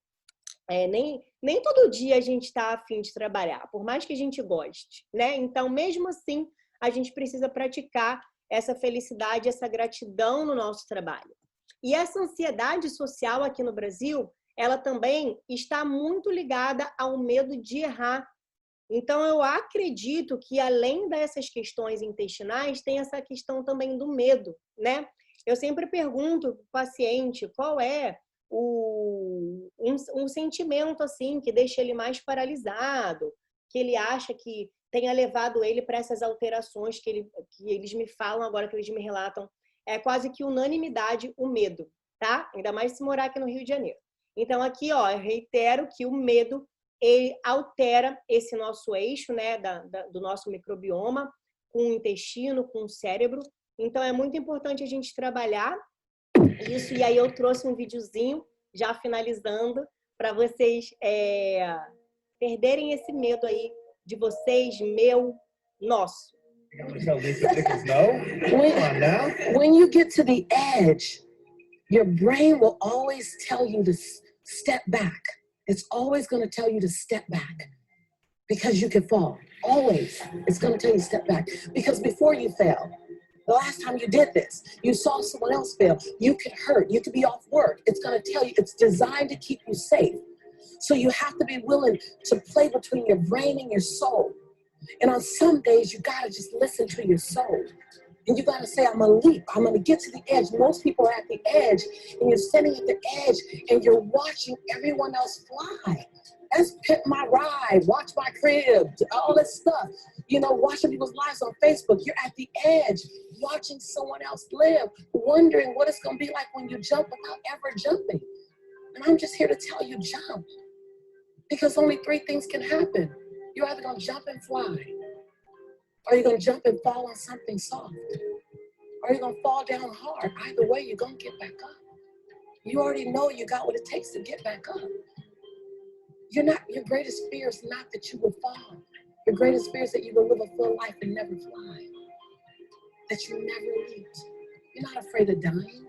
nem todo dia a gente está a fim de trabalhar, por mais que a gente goste, né? Então, mesmo assim, a gente precisa praticar essa felicidade, essa gratidão no nosso trabalho. E essa ansiedade social aqui no Brasil, ela também está muito ligada ao medo de errar. Então, eu acredito que, além dessas questões intestinais, tem essa questão também do medo, né? Eu sempre pergunto para o paciente qual é um sentimento, assim, que deixa ele mais paralisado, que ele acha que tenha levado ele para essas alterações que eles me falam agora, que eles me relatam. É quase que unanimidade o medo, tá? Ainda mais se morar aqui no Rio de Janeiro. Então, aqui, ó, eu reitero que o medo, ele altera esse nosso eixo, né, do nosso microbioma, com o intestino, com o cérebro. Então, é muito importante a gente trabalhar isso. E aí eu trouxe um videozinho, já finalizando, para vocês perderem esse medo aí de vocês, meu, nosso. When you get to the edge, your brain will always tell you to step back. It's always going to tell you to step back because you can fall. Always. It's going to tell you to step back because before you fail, the last time you did this, you saw someone else fail. You could hurt. You could be off work. It's going to tell you, it's designed to keep you safe. So you have to be willing to play between your brain and your soul. And on some days, you got to just listen to your soul. And you got to say, I'm going to leap. I'm going to get to the edge. Most people are at the edge, and you're standing at the edge, and you're watching everyone else fly. That's Pimp My Ride, Watch My Crib, all this stuff. You know, watching people's lives on Facebook. You're at the edge, watching someone else live, wondering what it's going to be like when you jump without ever jumping. And I'm just here to tell you, jump. Because only three things can happen. You're either going to jump and fly, or you're going to jump and fall on something soft, or you're going to fall down hard. Either way, you're going to get back up. You already know you got what it takes to get back up. Your greatest fear is not that you will fall. Your greatest fear is that you will live a full life and never fly, that you never eat. You're not afraid of dying.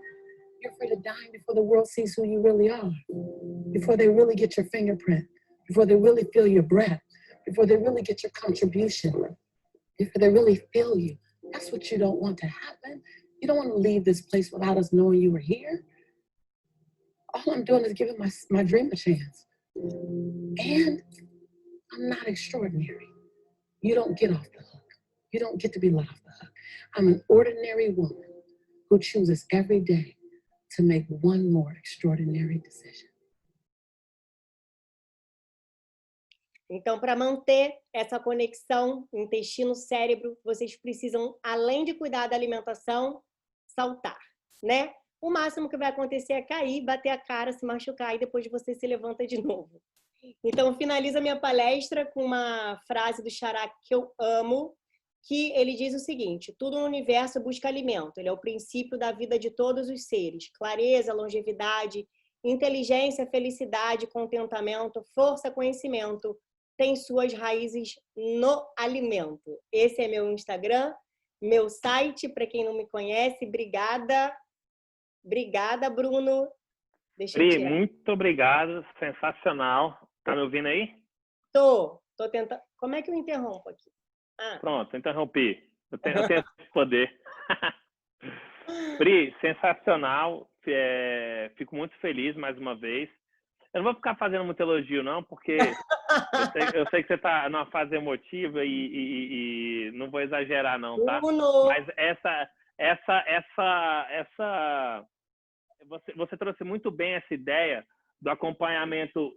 You're afraid of dying before the world sees who you really are, before they really get your fingerprint, before they really feel your breath, before they really get your contribution, before they really feel you. That's what you don't want to happen. You don't want to leave this place without us knowing you were here. All I'm doing is giving my dream a chance. And I'm not extraordinary. You don't get off the hook. You don't get to be let off the hook. I'm an ordinary woman who chooses every day to make one more extraordinary decision. Então, para manter essa conexão intestino-cérebro, vocês precisam, além de cuidar da alimentação, saltar, né? O máximo que vai acontecer é cair, bater a cara, se machucar e depois você se levanta de novo. Então, finalizo a minha palestra com uma frase do Xará que eu amo, que ele diz o seguinte: tudo no universo busca alimento, ele é o princípio da vida de todos os seres, clareza, longevidade, inteligência, felicidade, contentamento, força, conhecimento, tem suas raízes no alimento. Esse é meu Instagram, meu site, para quem não me conhece. Obrigada. Obrigada, Bruno. Deixa eu Pri, muito obrigado, sensacional. Tá me ouvindo aí? Tô tentando. Como é que eu interrompo aqui? Pronto, interrompi. Eu tenho esse poder. Pri, sensacional. Fico muito feliz mais uma vez. Eu não vou ficar fazendo muito elogio, não, porque eu sei que você está numa fase emotiva e não vou exagerar, não, tá? Mas você trouxe muito bem essa ideia do acompanhamento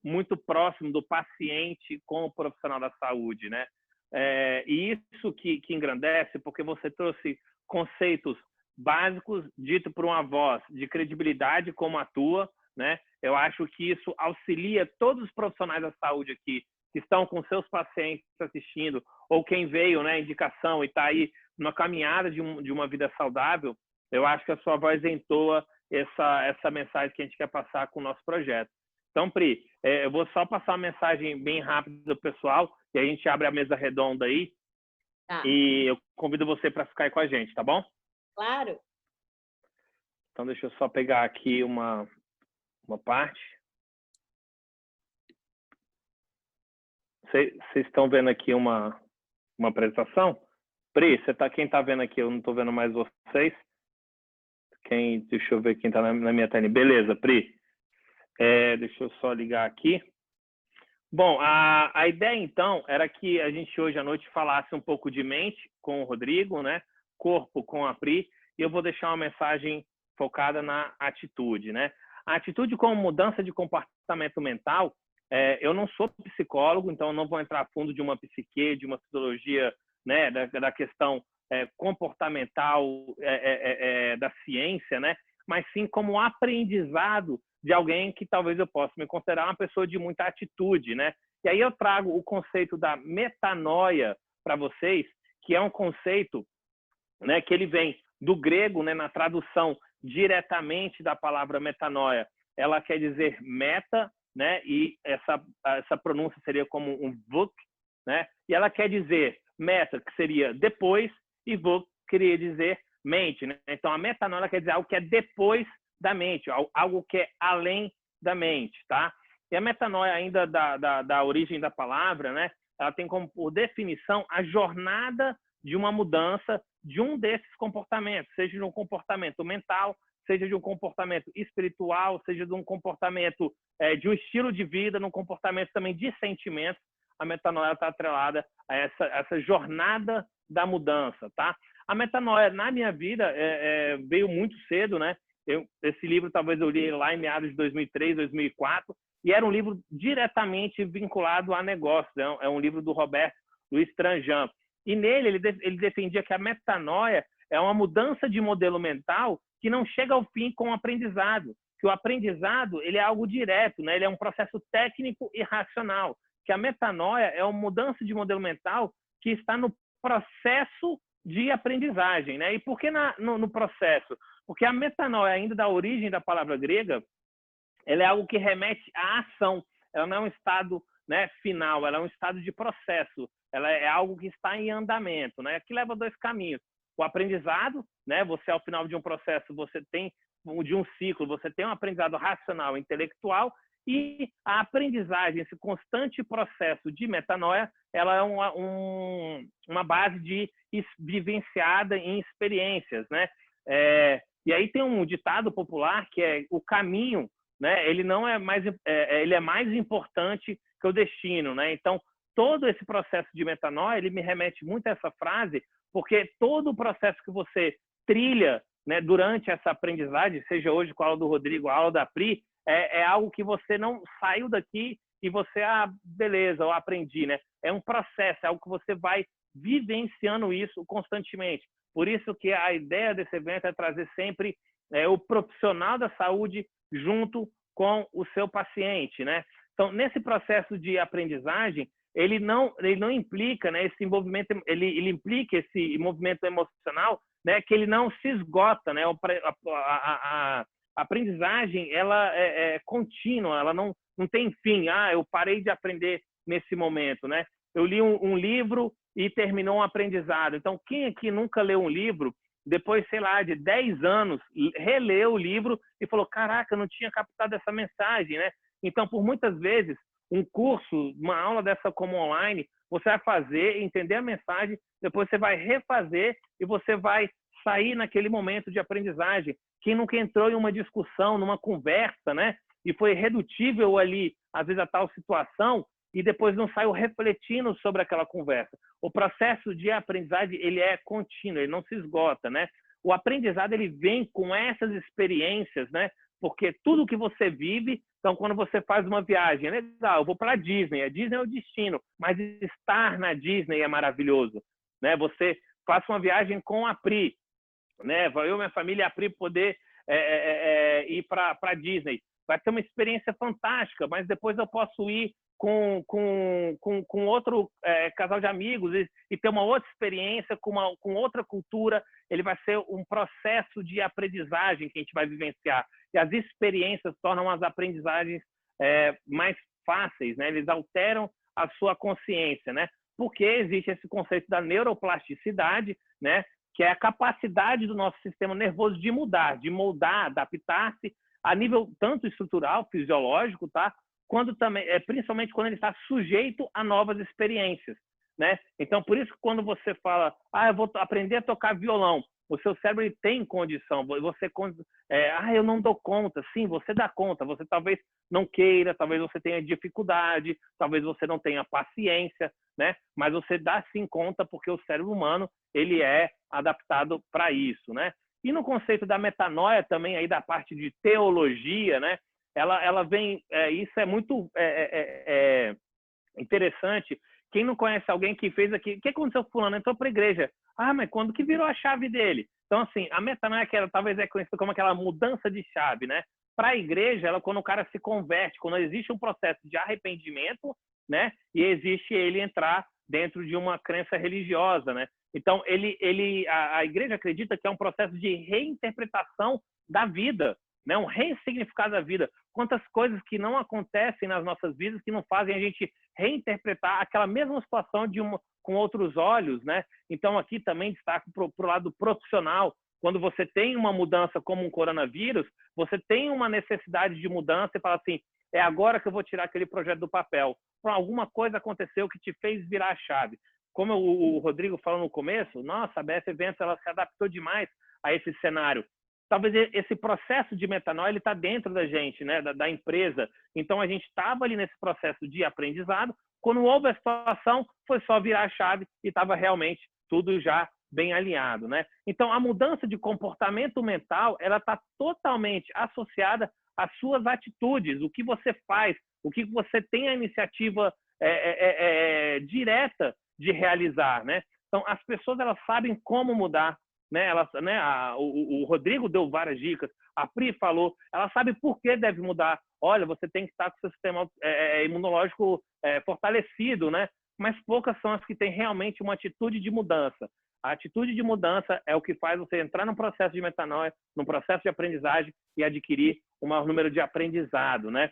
muito próximo do paciente com o profissional da saúde, né? E isso que engrandece, porque você trouxe conceitos básicos dito por uma voz de credibilidade como a tua, né? Eu acho que isso auxilia todos os profissionais da saúde aqui que estão com seus pacientes assistindo, ou quem veio, né, indicação e está aí numa caminhada de uma vida saudável. Eu acho que a sua voz entoa essa mensagem que a gente quer passar com o nosso projeto. Então, Pri, eu vou só passar uma mensagem bem rápida do pessoal e a gente abre a mesa redonda aí. Tá. E eu convido você para ficar aí com a gente, tá bom? Claro. Então, deixa eu só pegar aqui uma parte. Vocês estão vendo aqui uma apresentação? Pri, quem está vendo aqui? Eu não estou vendo mais vocês. Deixa eu ver quem está na minha tela. Beleza, Pri. Deixa eu só ligar aqui. Bom, a ideia, então, era que a gente hoje à noite falasse um pouco de mente com o Rodrigo, né? Corpo com a Pri. E eu vou deixar uma mensagem focada na atitude, né? A atitude como mudança de comportamento mental, eu não sou psicólogo, então eu não vou entrar a fundo de uma psique, de uma psicologia, né, da questão comportamental da ciência, né? Mas sim como aprendizado de alguém que talvez eu possa me considerar uma pessoa de muita atitude, né? E aí eu trago o conceito da metanoia para vocês, que é um conceito, né, que ele vem do grego, né, na tradução diretamente da palavra metanoia, ela quer dizer meta, né? E essa pronúncia seria como um vuk, né? E ela quer dizer meta, que seria depois, e vuk queria dizer mente, né? Então, a metanoia quer dizer algo que é depois da mente, algo que é além da mente, tá? E a metanoia, ainda da origem da palavra, né? Ela tem como, por definição, a jornada de uma mudança de um desses comportamentos, seja de um comportamento mental, seja de um comportamento espiritual, seja de um comportamento de um estilo de vida, num comportamento também de sentimentos. A metanoia está atrelada a essa jornada da mudança, tá? A metanoia, na minha vida, veio muito cedo, né? Esse livro, talvez eu li lá em meados de 2003, 2004, e era um livro diretamente vinculado a negócios. É um livro do Roberto Luiz Tranjan. E nele, ele defendia que a metanoia é uma mudança de modelo mental que não chega ao fim com o aprendizado. Que o aprendizado, ele é algo direto, né? Ele é um processo técnico e racional. Que a metanoia é uma mudança de modelo mental que está no processo de aprendizagem, né? E por que no processo? Porque a metanoia, ainda da origem da palavra grega, ela é algo que remete à ação. Ela não é um estado, né, final, ela é um estado de processo. Ela é algo que está em andamento, né? Que leva dois caminhos. O aprendizado, né? Você, ao final de um processo, de um ciclo, você tem um aprendizado racional, intelectual, e a aprendizagem, esse constante processo de metanoia, ela é uma base vivenciada em experiências, né? E aí tem um ditado popular que é o caminho, né? Ele não é mais, ele é mais importante que o destino, né? Então, todo esse processo de metanoia, ele me remete muito a essa frase, porque todo o processo que você trilha, né, durante essa aprendizagem, seja hoje com a aula do Rodrigo, a aula da Pri, é algo que você não saiu daqui e você, beleza, eu aprendi, né? É um processo, é algo que você vai vivenciando isso constantemente. Por isso que a ideia desse evento é trazer sempre o profissional da saúde junto com o seu paciente, né? Então, nesse processo de aprendizagem, ele não implica, né, esse envolvimento, ele implica esse movimento emocional, né, que ele não se esgota, né? A aprendizagem, ela é contínua, ela não tem fim. Eu parei de aprender nesse momento, né? Eu li um livro e terminou um aprendizado. Então, quem aqui nunca leu um livro, depois, sei lá, de 10 anos, releu o livro e falou, caraca, eu não tinha captado essa mensagem, né? Então, por muitas vezes, um curso, uma aula dessa como online, você vai fazer, entender a mensagem, depois você vai refazer e você vai sair naquele momento de aprendizagem. Quem nunca entrou em uma discussão, numa conversa, né? E foi redutível ali, às vezes, a tal situação, e depois não saiu refletindo sobre aquela conversa. O processo de aprendizagem, ele é contínuo, ele não se esgota, né? O aprendizado, ele vem com essas experiências, né? Porque tudo que você vive, então, quando você faz uma viagem, é legal, eu vou para a Disney, é o destino, mas estar na Disney é maravilhoso, né? Você faz uma viagem com a Pri, né? Eu e minha família, a Pri, poder ir para a Disney. Vai ter uma experiência fantástica, mas depois eu posso ir com outro casal de amigos e ter uma outra experiência com outra cultura. Ele vai ser um processo de aprendizagem que a gente vai vivenciar. E as experiências tornam as aprendizagens mais fáceis, né? Eles alteram a sua consciência, né? Porque existe esse conceito da neuroplasticidade, né? Que é a capacidade do nosso sistema nervoso de mudar, de moldar, adaptar-se a nível tanto estrutural, fisiológico, tá? Quando também, principalmente quando ele está sujeito a novas experiências, né? Então, por isso que quando você fala, eu vou aprender a tocar violão, o seu cérebro ele tem condição, eu não dou conta. Sim, você dá conta, você talvez não queira, talvez você tenha dificuldade, talvez você não tenha paciência, né? Mas você dá sim conta porque o cérebro humano, ele é adaptado para isso, né? E no conceito da metanoia também, aí da parte de teologia, né? Ela vem, isso é muito interessante. Quem não conhece alguém que fez aqui, o que aconteceu com fulano? Entrou para a igreja. Mas quando que virou a chave dele? Então, assim, a metanoia, que talvez é conhecida como aquela mudança de chave, né? Para a igreja, quando o cara se converte, quando existe um processo de arrependimento, né? E existe ele entrar dentro de uma crença religiosa, né? Então, a igreja acredita que é um processo de reinterpretação da vida, né? Um ressignificar da vida. Quantas coisas que não acontecem nas nossas vidas que não fazem a gente reinterpretar aquela mesma situação com outros olhos, né? Então, aqui também destaco para o lado profissional. Quando você tem uma mudança como um coronavírus, você tem uma necessidade de mudança e fala assim, é agora que eu vou tirar aquele projeto do papel. Alguma coisa aconteceu que te fez virar a chave. Como o Rodrigo falou no começo, nossa, a BF Eventos ela se adaptou demais a esse cenário. Talvez esse processo de metanoia ele está dentro da gente, né, da empresa. Então, a gente estava ali nesse processo de aprendizado. Quando houve a situação, foi só virar a chave e estava realmente tudo já bem alinhado, né? Então, a mudança de comportamento mental, ela está totalmente associada às suas atitudes, o que você faz, o que você tem a iniciativa direta de realizar, né? Então, as pessoas elas sabem como mudar, né? O Rodrigo deu várias dicas, a Pri falou, ela sabe por que deve mudar. Olha, você tem que estar com o seu sistema imunológico fortalecido, né? Mas poucas são as que têm realmente uma atitude de mudança. A atitude de mudança é o que faz você entrar num processo de metanoia, num processo de aprendizagem e adquirir um maior número de aprendizado, né?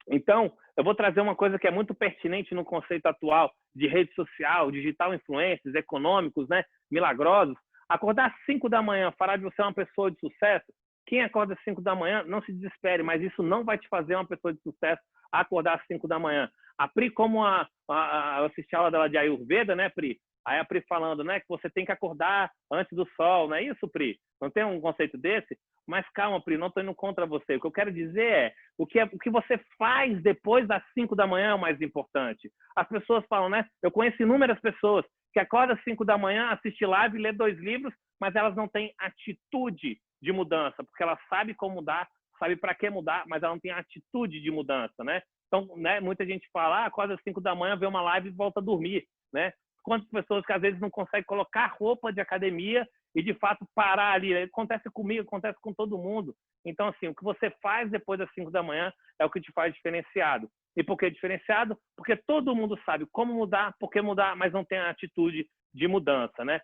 Então, eu vou trazer uma coisa que é muito pertinente no conceito atual de rede social, digital influencers, econômicos, né? Milagrosos. Acordar às 5 da manhã, falar de você uma pessoa de sucesso. Quem acorda às 5 da manhã, não se desespere, mas isso não vai te fazer uma pessoa de sucesso a acordar às 5 da manhã. A Pri, como eu assisti a aula dela de Ayurveda, né, Pri? Aí a Pri falando, né, que você tem que acordar antes do sol, não é isso, Pri? Não tem um conceito desse? Mas calma, Pri, não estou indo contra você. O que eu quero dizer é o que você faz depois das 5 da manhã é o mais importante. As pessoas falam, né? Eu conheço inúmeras pessoas que acordam às 5 da manhã, assistem live, lê 2 livros, mas elas não têm atitude de mudança, porque ela sabe como mudar, sabe para que mudar, mas ela não tem atitude de mudança, né? Então, né, muita gente fala, acorda às 5 da manhã, vê uma live e volta a dormir, né? Quantas pessoas que às vezes não conseguem colocar roupa de academia e de fato parar ali. Acontece comigo, acontece com todo mundo. Então, assim, o que você faz depois das 5 da manhã é o que te faz diferenciado. E por que diferenciado? Porque todo mundo sabe como mudar, por que mudar, mas não tem a atitude de mudança, né?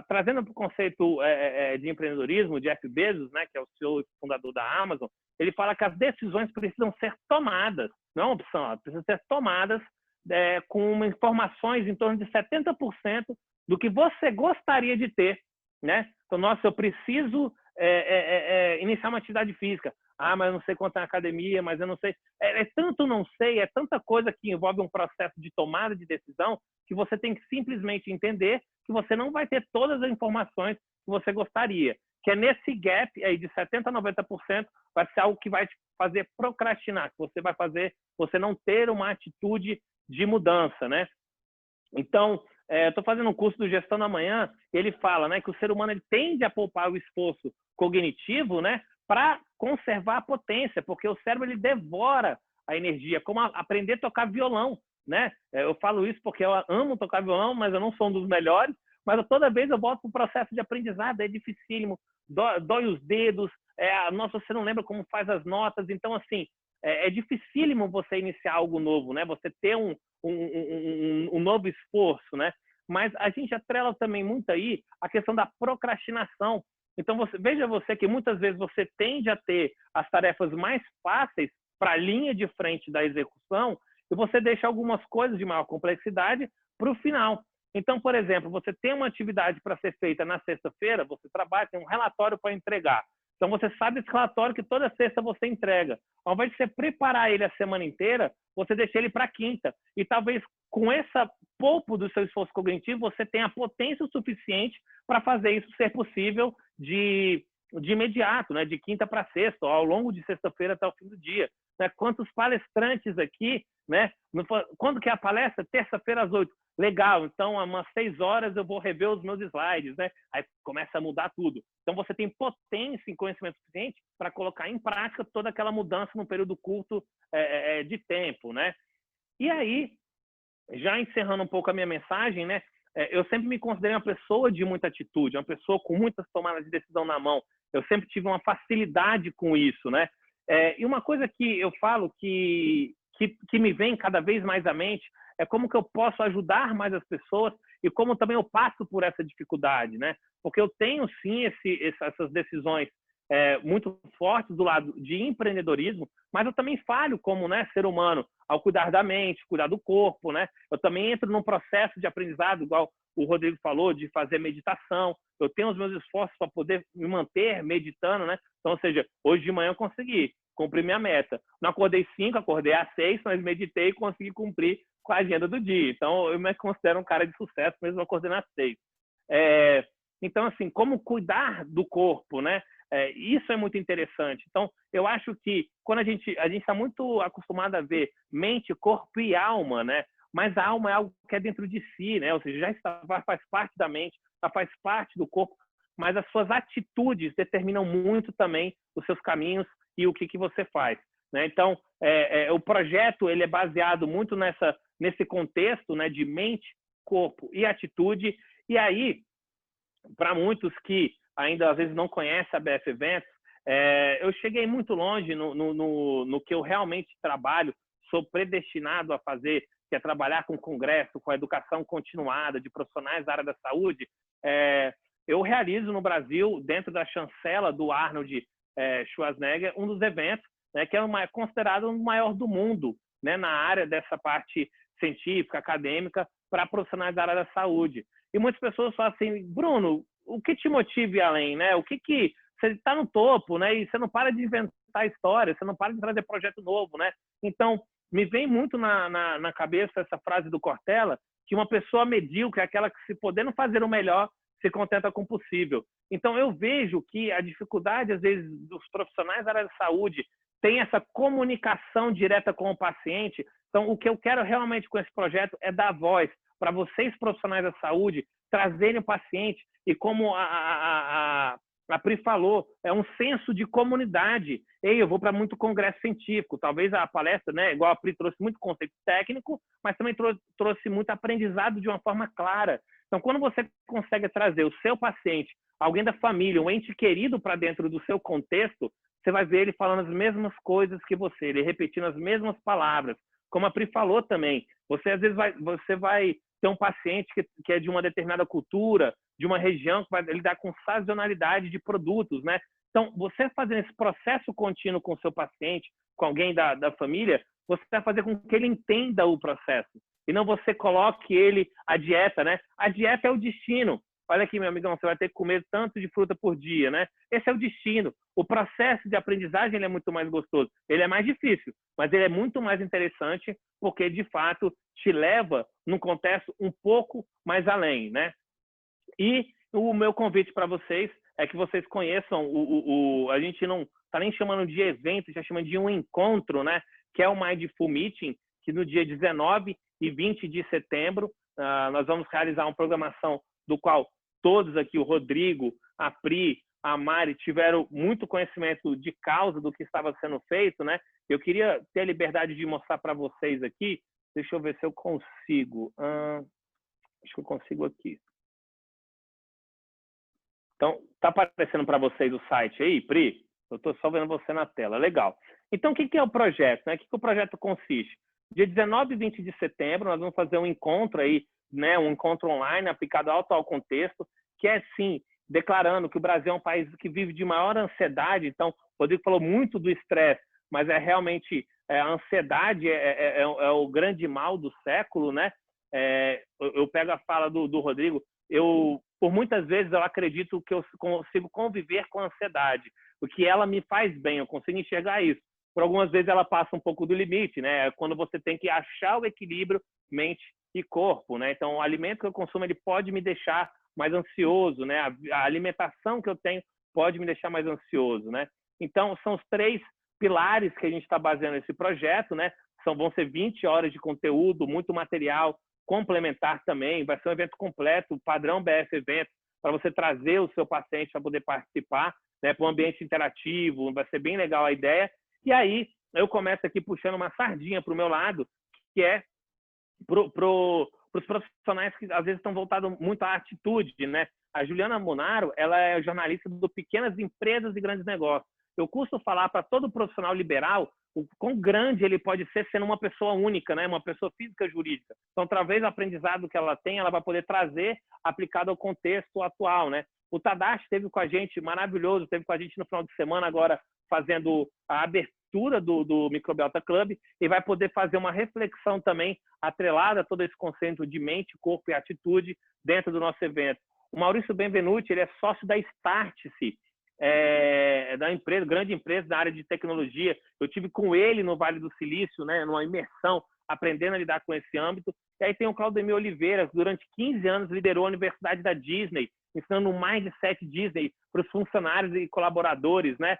Trazendo para o conceito de empreendedorismo, de Jeff Bezos, né, que é o CEO e fundador da Amazon, ele fala que as decisões precisam ser tomadas, não é uma opção, elas precisam ser tomadas com informações em torno de 70% do que você gostaria de ter, né? Então, nossa, eu preciso iniciar uma atividade física. Mas eu não sei quanto é a academia, mas eu não sei. É tanto não sei, é tanta coisa que envolve um processo de tomada de decisão que você tem que simplesmente entender que você não vai ter todas as informações que você gostaria. Que é nesse gap aí de 70% a 90% vai ser algo que vai te fazer procrastinar, que você vai fazer você não ter uma atitude de mudança, né? Então, estou fazendo um curso do Gestão da Manhã, ele fala, né, que o ser humano ele tende a poupar o esforço cognitivo, né, para conservar a potência, porque o cérebro ele devora a energia, como aprender a tocar violão, né? Eu falo isso porque eu amo tocar violão, mas eu não sou um dos melhores, mas toda vez eu volto para o processo de aprendizado, é dificílimo, dói os dedos, nossa, você não lembra como faz as notas, então, assim, é dificílimo você iniciar algo novo, né? Você ter um novo esforço, né? Mas a gente atrela também muito aí a questão da procrastinação. Então, veja você que muitas vezes você tende a ter as tarefas mais fáceis para a linha de frente da execução e você deixa algumas coisas de maior complexidade para o final. Então, por exemplo, você tem uma atividade para ser feita na sexta-feira, você trabalha, tem um relatório para entregar. Então, você sabe esse relatório que toda sexta você entrega. Ao invés de você preparar ele a semana inteira, você deixa ele para quinta. E talvez com essa pouco do seu esforço cognitivo, você tenha potência o suficiente para fazer isso ser possível de imediato, né? De quinta para sexta, ao longo de sexta-feira até o fim do dia. Né? Quantos palestrantes aqui, né? Quando que é a palestra? Terça-feira às 8. Legal, então, umas 6 horas eu vou rever os meus slides, né? Aí começa a mudar tudo. Então, você tem potência e conhecimento suficiente para colocar em prática toda aquela mudança num período curto de tempo, né? E aí, já encerrando um pouco a minha mensagem, né? Eu sempre me considerei uma pessoa de muita atitude, uma pessoa com muitas tomadas de decisão na mão. Eu sempre tive uma facilidade com isso, né? E uma coisa que eu falo que me vem cada vez mais à mente é como que eu posso ajudar mais as pessoas e como também eu passo por essa dificuldade, né? Porque eu tenho, sim, essas decisões muito fortes do lado de empreendedorismo, mas eu também falho como, né, ser humano, ao cuidar da mente, cuidar do corpo, né? Eu também entro num processo de aprendizado, igual o Rodrigo falou, de fazer meditação. Eu tenho os meus esforços para poder me manter meditando, né? Então, ou seja, hoje de manhã eu consegui cumprir minha meta. Não acordei 5, acordei às 6, mas meditei e consegui cumprir com a agenda do dia. Então, eu me considero um cara de sucesso, mesmo acordando às 6. Então, assim, como cuidar do corpo, né? Isso é muito interessante. Então, eu acho que quando a gente está muito acostumado a ver mente, corpo e alma, né? Mas a alma é algo que é dentro de si, né? Ou seja, faz parte da mente, já faz parte do corpo, mas as suas atitudes determinam muito também os seus caminhos e o que você faz, né? Então, o projeto ele é baseado muito nesse contexto, né, de mente, corpo e atitude. E aí, para muitos que ainda às vezes não conhecem a BF Eventos, eu cheguei muito longe no que eu realmente trabalho, sou predestinado a fazer, que é trabalhar com congresso, com a educação continuada de profissionais da área da saúde. Eu realizo no Brasil, dentro da chancela do Arnold Schwarzenegger, um dos eventos, né, que é considerado o maior do mundo, né, na área dessa parte científica, acadêmica, para profissionais da área da saúde. E muitas pessoas falam assim, Bruno, o que te motiva a ir além, né? O que você está no topo, né? E você não para de inventar história, você não para de trazer projeto novo, né? Então, me vem muito na cabeça essa frase do Cortella, que uma pessoa medíocre é aquela que, se podendo fazer o melhor, se contenta com o possível. Então, eu vejo que a dificuldade, às vezes, dos profissionais da área da saúde tem essa comunicação direta com o paciente. Então, o que eu quero realmente com esse projeto é dar voz para vocês, profissionais da saúde, trazerem o paciente e, como a Pri falou, é um senso de comunidade. Eu vou para muito congresso científico, talvez a palestra, né, igual a Pri, trouxe muito conceito técnico, mas também trouxe muito aprendizado de uma forma clara. Então, quando você consegue trazer o seu paciente, alguém da família, um ente querido para dentro do seu contexto, você vai ver ele falando as mesmas coisas que você, ele repetindo as mesmas palavras. Como a Pri falou também, você às vezes vai ter um paciente que é de uma determinada cultura, de uma região, que vai lidar com sazonalidade de produtos, né? Então, você fazendo esse processo contínuo com o seu paciente, com alguém da família, você vai fazer com que ele entenda o processo. E não você coloque ele a dieta, né? A dieta é o destino. Olha aqui, meu amigão, você vai ter que comer tanto de fruta por dia, né? Esse é o destino. O processo de aprendizagem ele é muito mais gostoso. Ele é mais difícil, mas ele é muito mais interessante porque, de fato, te leva num contexto um pouco mais além, né? E o meu convite para vocês é que vocês conheçam a gente não está nem chamando de evento, já chama de um encontro, né? Que é o Mindful Meeting, que no dia 19 e 20 de setembro nós vamos realizar uma programação do qual todos aqui, o Rodrigo, a Pri, a Mari, tiveram muito conhecimento de causa do que estava sendo feito, né? Eu queria ter a liberdade de mostrar para vocês aqui. Deixa eu ver se eu consigo. Acho que eu consigo aqui. Então, está aparecendo para vocês o site aí, Pri? Eu estou só vendo você na tela. Legal. Então, o que é o projeto, né? O que o projeto consiste? Dia 19 e 20 de setembro, nós vamos fazer um encontro aí, né? Um encontro online aplicado ao atual contexto, que é, sim, declarando que o Brasil é um país que vive de maior ansiedade. Então, o Rodrigo falou muito do estresse, mas é realmente a ansiedade é o grande mal do século, né? Eu pego a fala do Rodrigo, por muitas vezes eu acredito que eu consigo conviver com a ansiedade, porque ela me faz bem, eu consigo enxergar isso. Por algumas vezes ela passa um pouco do limite, né? Quando você tem que achar o equilíbrio mente e corpo, né? Então, o alimento que eu consumo ele pode me deixar mais ansioso, né? A alimentação que eu tenho pode me deixar mais ansioso, né? Então, são os 3 pilares que a gente está baseando esse projeto, né? Vão ser 20 horas de conteúdo, muito material complementar também, vai ser um evento completo, padrão BF Eventos, para você trazer o seu paciente para poder participar, né? Para um ambiente interativo, vai ser bem legal a ideia. E aí, eu começo aqui puxando uma sardinha para o meu lado, que é para os profissionais que às vezes estão voltados muito à atitude, né? A Juliana Munaro, ela é jornalista do Pequenas Empresas e Grandes Negócios. Eu costumo falar para todo profissional liberal o quão grande ele pode ser sendo uma pessoa única, né? Uma pessoa física jurídica. Então, através do aprendizado que ela tem, ela vai poder trazer aplicado ao contexto atual, né? O Tadashi esteve com a gente, maravilhoso, esteve com a gente no final de semana agora, fazendo a abertura do Microbiota Club, e vai poder fazer uma reflexão também atrelada a todo esse conceito de mente, corpo e atitude dentro do nosso evento. O Maurício Benvenuti, ele é sócio da Startse, da empresa, grande empresa da área de tecnologia. Eu tive com ele no Vale do Silício, né, numa imersão, aprendendo a lidar com esse âmbito. E aí tem o Claudemir Oliveira, que durante 15 anos liderou a Universidade da Disney, ensinando o Mindset Disney para os funcionários e colaboradores, né,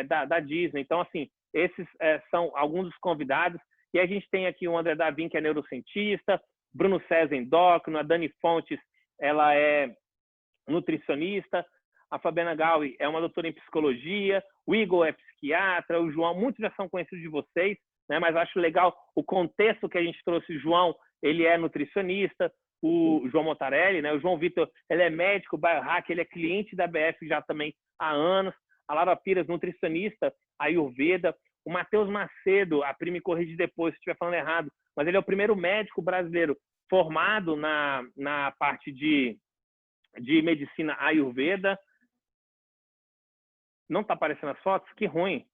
da Disney. Então, assim, esses são alguns dos convidados. E a gente tem aqui o André Davin, que é neurocientista, Bruno César, endócrino, a Dani Fontes, ela é nutricionista, a Fabiana Gaui é uma doutora em psicologia, o Igor é psiquiatra, o João, muitos já são conhecidos de vocês, né? Mas acho legal o contexto que a gente trouxe. O João, ele é nutricionista, o João Montarelli, né? O João Vitor, ele é médico, biohacker, ele é cliente da BF já também há anos, a Laura Pires, nutricionista, Ayurveda, o Matheus Macedo, a Pri me corrige depois se estiver falando errado, mas ele é o primeiro médico brasileiro formado na parte de medicina Ayurveda. Não está aparecendo as fotos? Que ruim.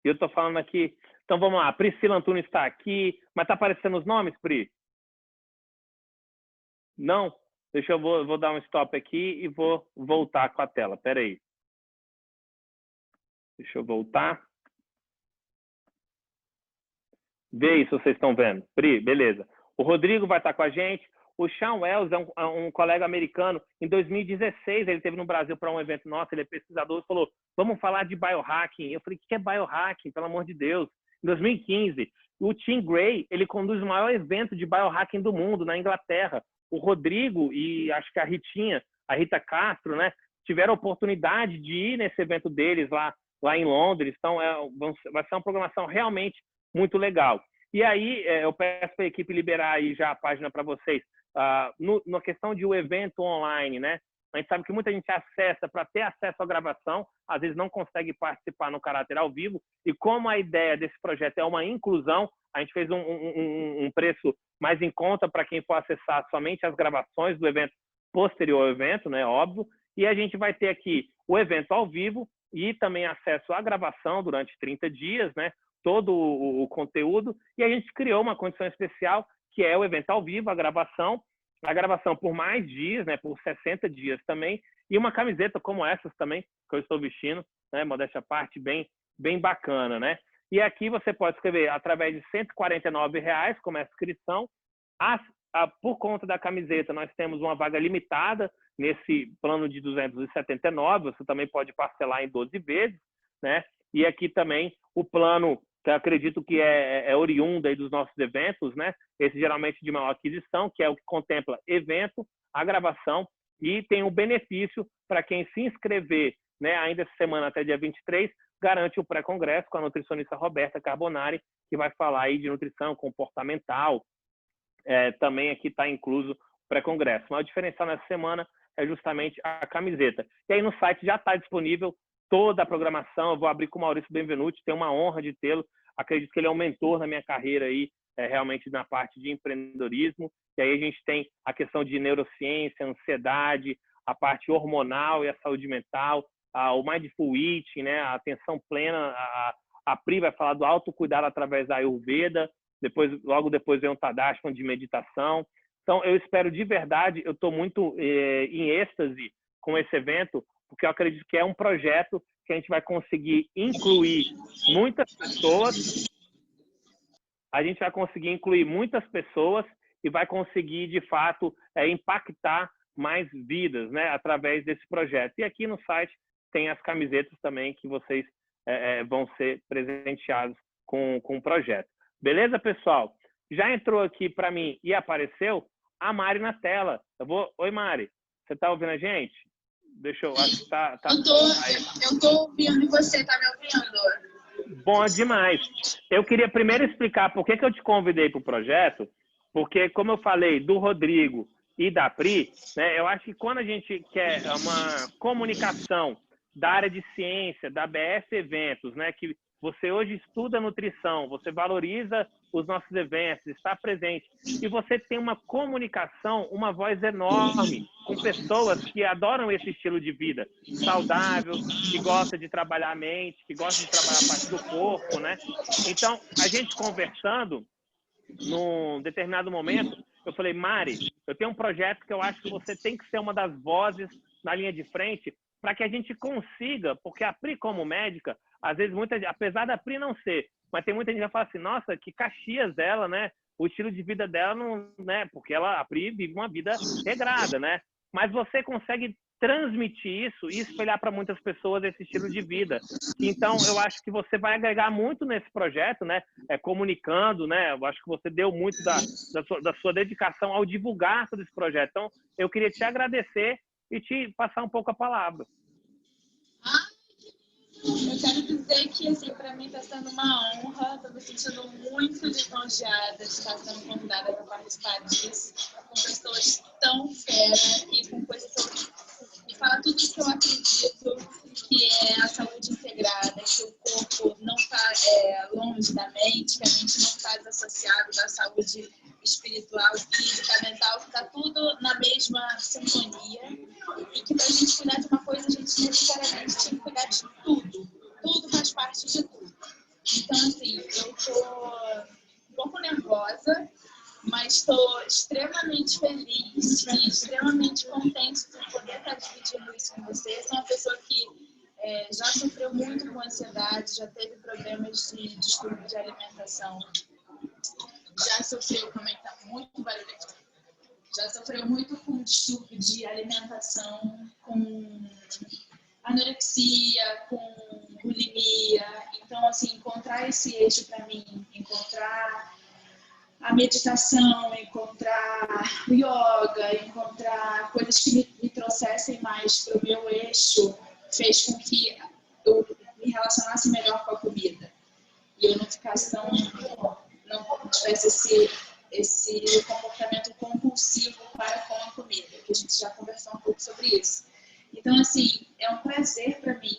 Eu estou falando aqui. Então, vamos lá. Priscila Antunes está aqui. Mas está aparecendo os nomes, Pri? Não? Deixa eu vou dar um stop aqui e vou voltar com a tela. Espera aí. Deixa eu voltar. Vê aí se vocês estão vendo. Pri, beleza. O Rodrigo vai estar com a gente. O Sean Wells é um colega americano. Em 2016, ele esteve no Brasil para um evento nosso. Ele é pesquisador e falou, vamos falar de biohacking. Eu falei, o que é biohacking? Pelo amor de Deus. Em 2015, o Tim Gray, ele conduz o maior evento de biohacking do mundo, na Inglaterra. O Rodrigo e acho que a Ritinha, a Rita Castro, né, tiveram a oportunidade de ir nesse evento deles lá em Londres. Então, vai ser uma programação realmente muito legal. E aí, eu peço para a equipe liberar aí já a página para vocês. Na questão de um evento online, né? A gente sabe que muita gente acessa para ter acesso à gravação, às vezes não consegue participar no caráter ao vivo, e como a ideia desse projeto é uma inclusão, a gente fez um preço mais em conta para quem for acessar somente as gravações do evento posterior ao evento, né? Óbvio, e a gente vai ter aqui o evento ao vivo e também acesso à gravação durante 30 dias, né? Todo o conteúdo, e a gente criou uma condição especial, que é o evento ao vivo, a gravação por mais dias, né, por 60 dias também, e uma camiseta como essas também, que eu estou vestindo, né, modéstia à parte, bem bacana, né? E aqui você pode escrever através de R$ 149,00 como a inscrição. Por conta da camiseta, nós temos uma vaga limitada nesse plano de 279, você também pode parcelar em 12 vezes, né? E aqui também o plano, que eu acredito que é oriundo aí dos nossos eventos, né? Esse geralmente de maior aquisição, que é o que contempla evento, a gravação, e tem um benefício para quem se inscrever, né, ainda essa semana até dia 23, garante o pré-congresso com a nutricionista Roberta Carbonari, que vai falar aí de nutrição comportamental. Também aqui está incluso o pré-congresso. Mas o diferencial nessa semana é justamente a camiseta. E aí no site já está disponível toda a programação. Eu vou abrir com o Maurício Benvenuti, tenho uma honra de tê-lo. Acredito que ele é um mentor na minha carreira aí, realmente na parte de empreendedorismo. E aí a gente tem a questão de neurociência, ansiedade, a parte hormonal e a saúde mental, o Mindful Eating, né, a atenção plena. A Pri vai falar do autocuidado através da Ayurveda. Logo depois vem o Tadashi de meditação. Então, eu espero de verdade, eu estou muito em êxtase com esse evento, porque eu acredito que é um projeto que a gente vai conseguir incluir muitas pessoas. A gente vai conseguir incluir muitas pessoas e vai conseguir, de fato, impactar mais vidas, né, através desse projeto. E aqui no site tem as camisetas também que vocês vão ser presenteados com o projeto. Beleza, pessoal? Já entrou aqui para mim e apareceu a Mari na tela. Oi, Mari. Você está ouvindo a gente? Deixa eu... Acho que tá... Eu tô ouvindo e você tá me ouvindo. Bom demais. Eu queria primeiro explicar por que eu te convidei para o projeto, porque, como eu falei, do Rodrigo e da Pri, né, eu acho que quando a gente quer uma comunicação da área de ciência, da BF Eventos, né, que você hoje estuda nutrição, você valoriza os nossos eventos, está presente, e você tem uma comunicação, uma voz enorme com pessoas que adoram esse estilo de vida saudável, que gosta de trabalhar a mente, que gosta de trabalhar a parte do corpo, né? Então, a gente conversando, num determinado momento, eu falei, Mari, eu tenho um projeto que eu acho que você tem que ser uma das vozes na linha de frente para que a gente consiga, porque a Pri, como médica, às vezes, apesar da Pri não ser, mas tem muita gente que fala assim, nossa, que Caxias dela, né? O estilo de vida dela, não, né? Porque a Pri vive uma vida regrada, né? Mas você consegue transmitir isso e espelhar para muitas pessoas esse estilo de vida. Então, eu acho que você vai agregar muito nesse projeto, né? Comunicando, né? Eu acho que você deu muito da sua dedicação ao divulgar todo esse projeto. Então, eu queria te agradecer e te passar um pouco a palavra. Eu quero dizer que, assim, para mim está sendo uma honra, estou me sentindo muito lisonjeada de estar sendo convidada para participar disso, com pessoas tão feras e com coisas que falam tudo o que eu acredito, que é a saúde integrada, que o corpo não está longe da mente, que a mente não está desassociada da saúde espiritual, física, mental, que está tudo na mesma sintonia e que para a gente cuidar de uma coisa, a gente necessariamente tem que cuidar de tudo. Tudo faz parte de tudo. Então, assim, eu estou um pouco nervosa, mas estou extremamente feliz e extremamente contente de poder estar dividindo isso com você. Sou uma pessoa que já sofreu muito com ansiedade, já teve problemas de distúrbio de alimentação, já sofreu, como é que está muito barulhento, já sofreu muito com distúrbio de alimentação, com anorexia, com bulimia. Então, assim, encontrar esse eixo para mim, encontrar a meditação, encontrar o yoga, encontrar coisas que me trouxessem mais para o meu eixo, fez com que eu me relacionasse melhor com a comida. E eu não ficasse não tivesse esse comportamento compulsivo para com a comida, que a gente já conversou um pouco sobre isso. Então, assim, é um prazer para mim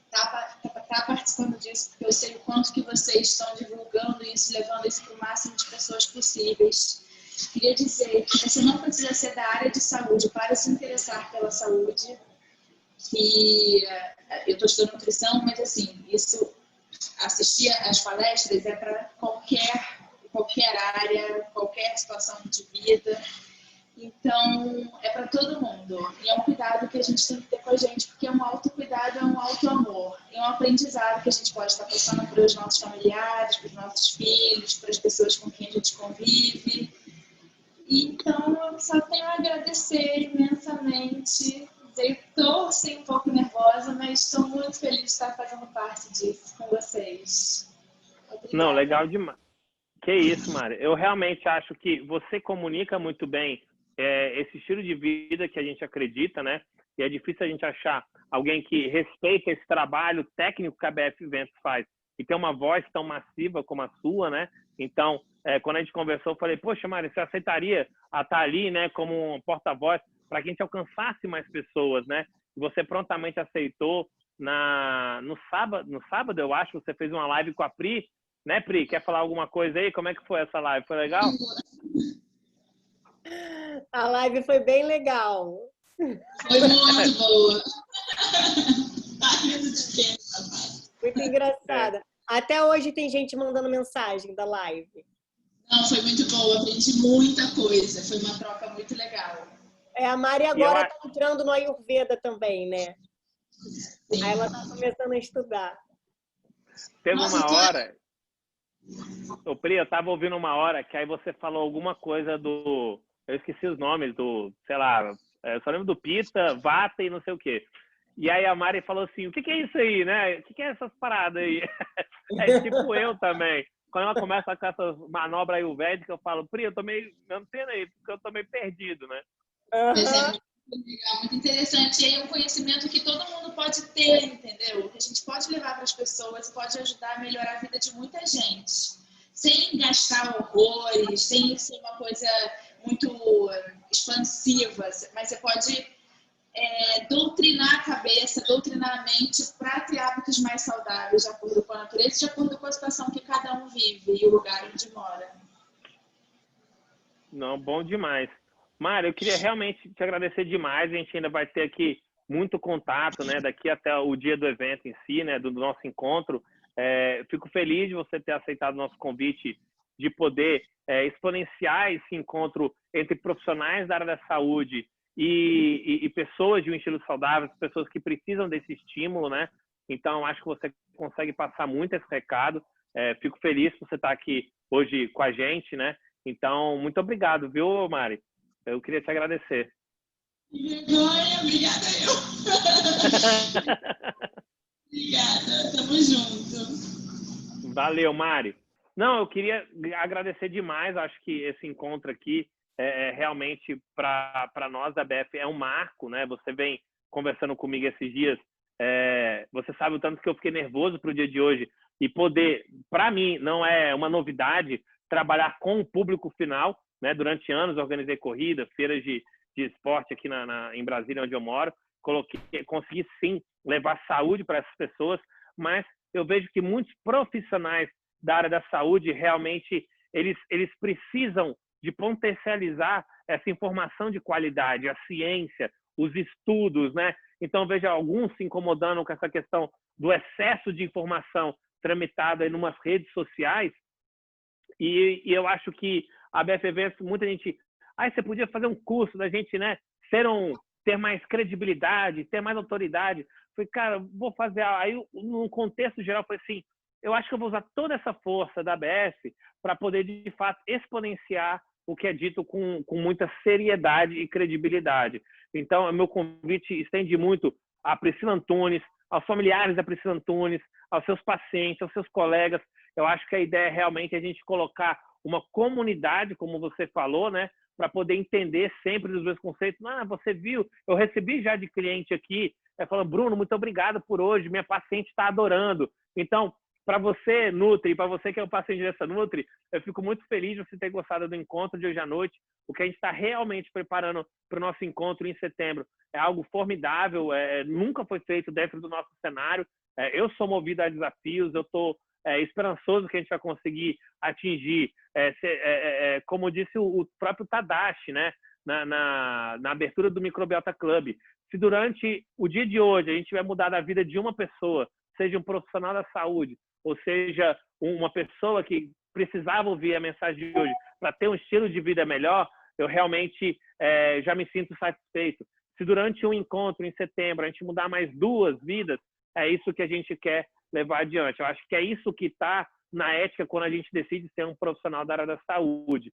estar participando disso, porque eu sei o quanto que vocês estão divulgando isso, levando isso para o máximo de pessoas possíveis. Queria dizer que você não precisa ser da área de saúde para se interessar pela saúde, que eu estou estudando nutrição, mas, assim, isso, assistir às palestras é para qualquer área, qualquer situação de vida. Então, é para todo mundo. E é um cuidado que a gente tem que ter com a gente, porque é um autocuidado, é um auto-amor. É um aprendizado que a gente pode estar passando para os nossos familiares, para os nossos filhos, para as pessoas com quem a gente convive. Então, eu só tenho a agradecer imensamente. Eu estou, assim, um pouco nervosa, mas estou muito feliz de estar fazendo parte disso com vocês. Obrigada. Não, legal demais. Que isso, Mari. Eu realmente acho que você comunica muito bem esse estilo de vida que a gente acredita, né? E é difícil a gente achar alguém que respeita esse trabalho técnico que a BF Eventos faz e tem uma voz tão massiva como a sua, né? Então, quando a gente conversou, eu falei, poxa, Mari, você aceitaria estar ali, né, como um porta-voz para que a gente alcançasse mais pessoas, né? E você prontamente aceitou. No sábado, eu acho, você fez uma live com a Pri, né, Pri? Quer falar alguma coisa aí? Como é que foi essa live? Foi legal? A live foi bem legal. Foi muito boa. Muito engraçada. Até hoje tem gente mandando mensagem da live. Não, foi muito boa. Aprendi muita coisa. Foi uma troca muito legal. A Mari agora está entrando no Ayurveda também, né? Sim. Aí ela está começando a estudar. Teve uma hora... Ô, Pri, eu tava ouvindo uma hora que aí você falou alguma coisa do... Eu esqueci os nomes do, sei lá, eu só lembro do Pita, Vata e não sei o quê. E aí a Mari falou assim, o que é isso aí, né? O que é essas paradas aí? É tipo eu também. Quando ela começa com essas manobras ayurvédicas, eu falo, Pri, eu tô meio... Não sei aí, porque eu tô meio perdido, né? Mas é muito legal, muito interessante. E aí é um conhecimento que todo mundo pode ter, entendeu? Que a gente pode levar para as pessoas, pode ajudar a melhorar a vida de muita gente. Sem gastar horrores, sem ser uma coisa muito expansiva. Mas você pode doutrinar a cabeça, doutrinar a mente para ter hábitos mais saudáveis, de acordo com a natureza, de acordo com a situação que cada um vive e o lugar onde mora. Não, bom demais. Mário, eu queria realmente te agradecer demais. A gente ainda vai ter aqui muito contato, né? Daqui até o dia do evento em si, né? Do nosso encontro. Fico feliz de você ter aceitado o nosso convite de poder exponenciar esse encontro entre profissionais da área da saúde e pessoas de um estilo saudável, pessoas que precisam desse estímulo, né? Então, acho que você consegue passar muito esse recado. Fico feliz por você estar aqui hoje com a gente, né? Então, muito obrigado, viu, Mari? Eu queria te agradecer. Vergonha, obrigada eu. Obrigada, tamo junto. Valeu, Mari. Não, eu queria agradecer demais. Acho que esse encontro aqui realmente para nós da BF é um marco, né? Você vem conversando comigo esses dias. Você sabe o tanto que eu fiquei nervoso para o dia de hoje e poder, para mim, não é uma novidade trabalhar com o público final, né? Durante anos organizei corridas, feiras de esporte aqui em Brasília, onde eu moro. Consegui sim levar saúde para essas pessoas, mas eu vejo que muitos profissionais da área da saúde realmente eles precisam de potencializar essa informação de qualidade, a ciência, os estudos, né? Então vejo alguns se incomodando com essa questão do excesso de informação tramitada em umas redes sociais. E eu acho que a BF, muita gente... você podia fazer um curso da gente, né? Ter mais credibilidade, ter mais autoridade. Falei, cara, vou fazer... Aí, num contexto geral, foi assim, eu acho que eu vou usar toda essa força da BF para poder, de fato, exponenciar o que é dito com muita seriedade e credibilidade. Então, o meu convite estende muito a Priscila Antunes, aos familiares da Priscila Antunes, aos seus pacientes, aos seus colegas. Eu acho que a ideia é realmente a gente colocar uma comunidade, como você falou, né, para poder entender sempre dos meus conceitos. Você viu, eu recebi já de cliente aqui, falando, Bruno, muito obrigado por hoje, minha paciente está adorando. Então, para você, Nutri, para você que é o paciente dessa Nutri, eu fico muito feliz de você ter gostado do encontro de hoje à noite. O que a gente está realmente preparando para o nosso encontro em setembro é algo formidável, nunca foi feito dentro do nosso cenário. Eu sou movido a desafios, eu estou esperançoso que a gente vai conseguir atingir, como disse o próprio Tadashi, né, na abertura do Microbiota Club. Se durante o dia de hoje a gente vai mudar a vida de uma pessoa, seja um profissional da saúde, ou seja, uma pessoa que precisava ouvir a mensagem de hoje para ter um estilo de vida melhor, eu realmente já me sinto satisfeito. Se durante um encontro em setembro a gente mudar mais 2 vidas, é isso que a gente quer levar adiante. Eu acho que é isso que está na ética quando a gente decide ser um profissional da área da saúde.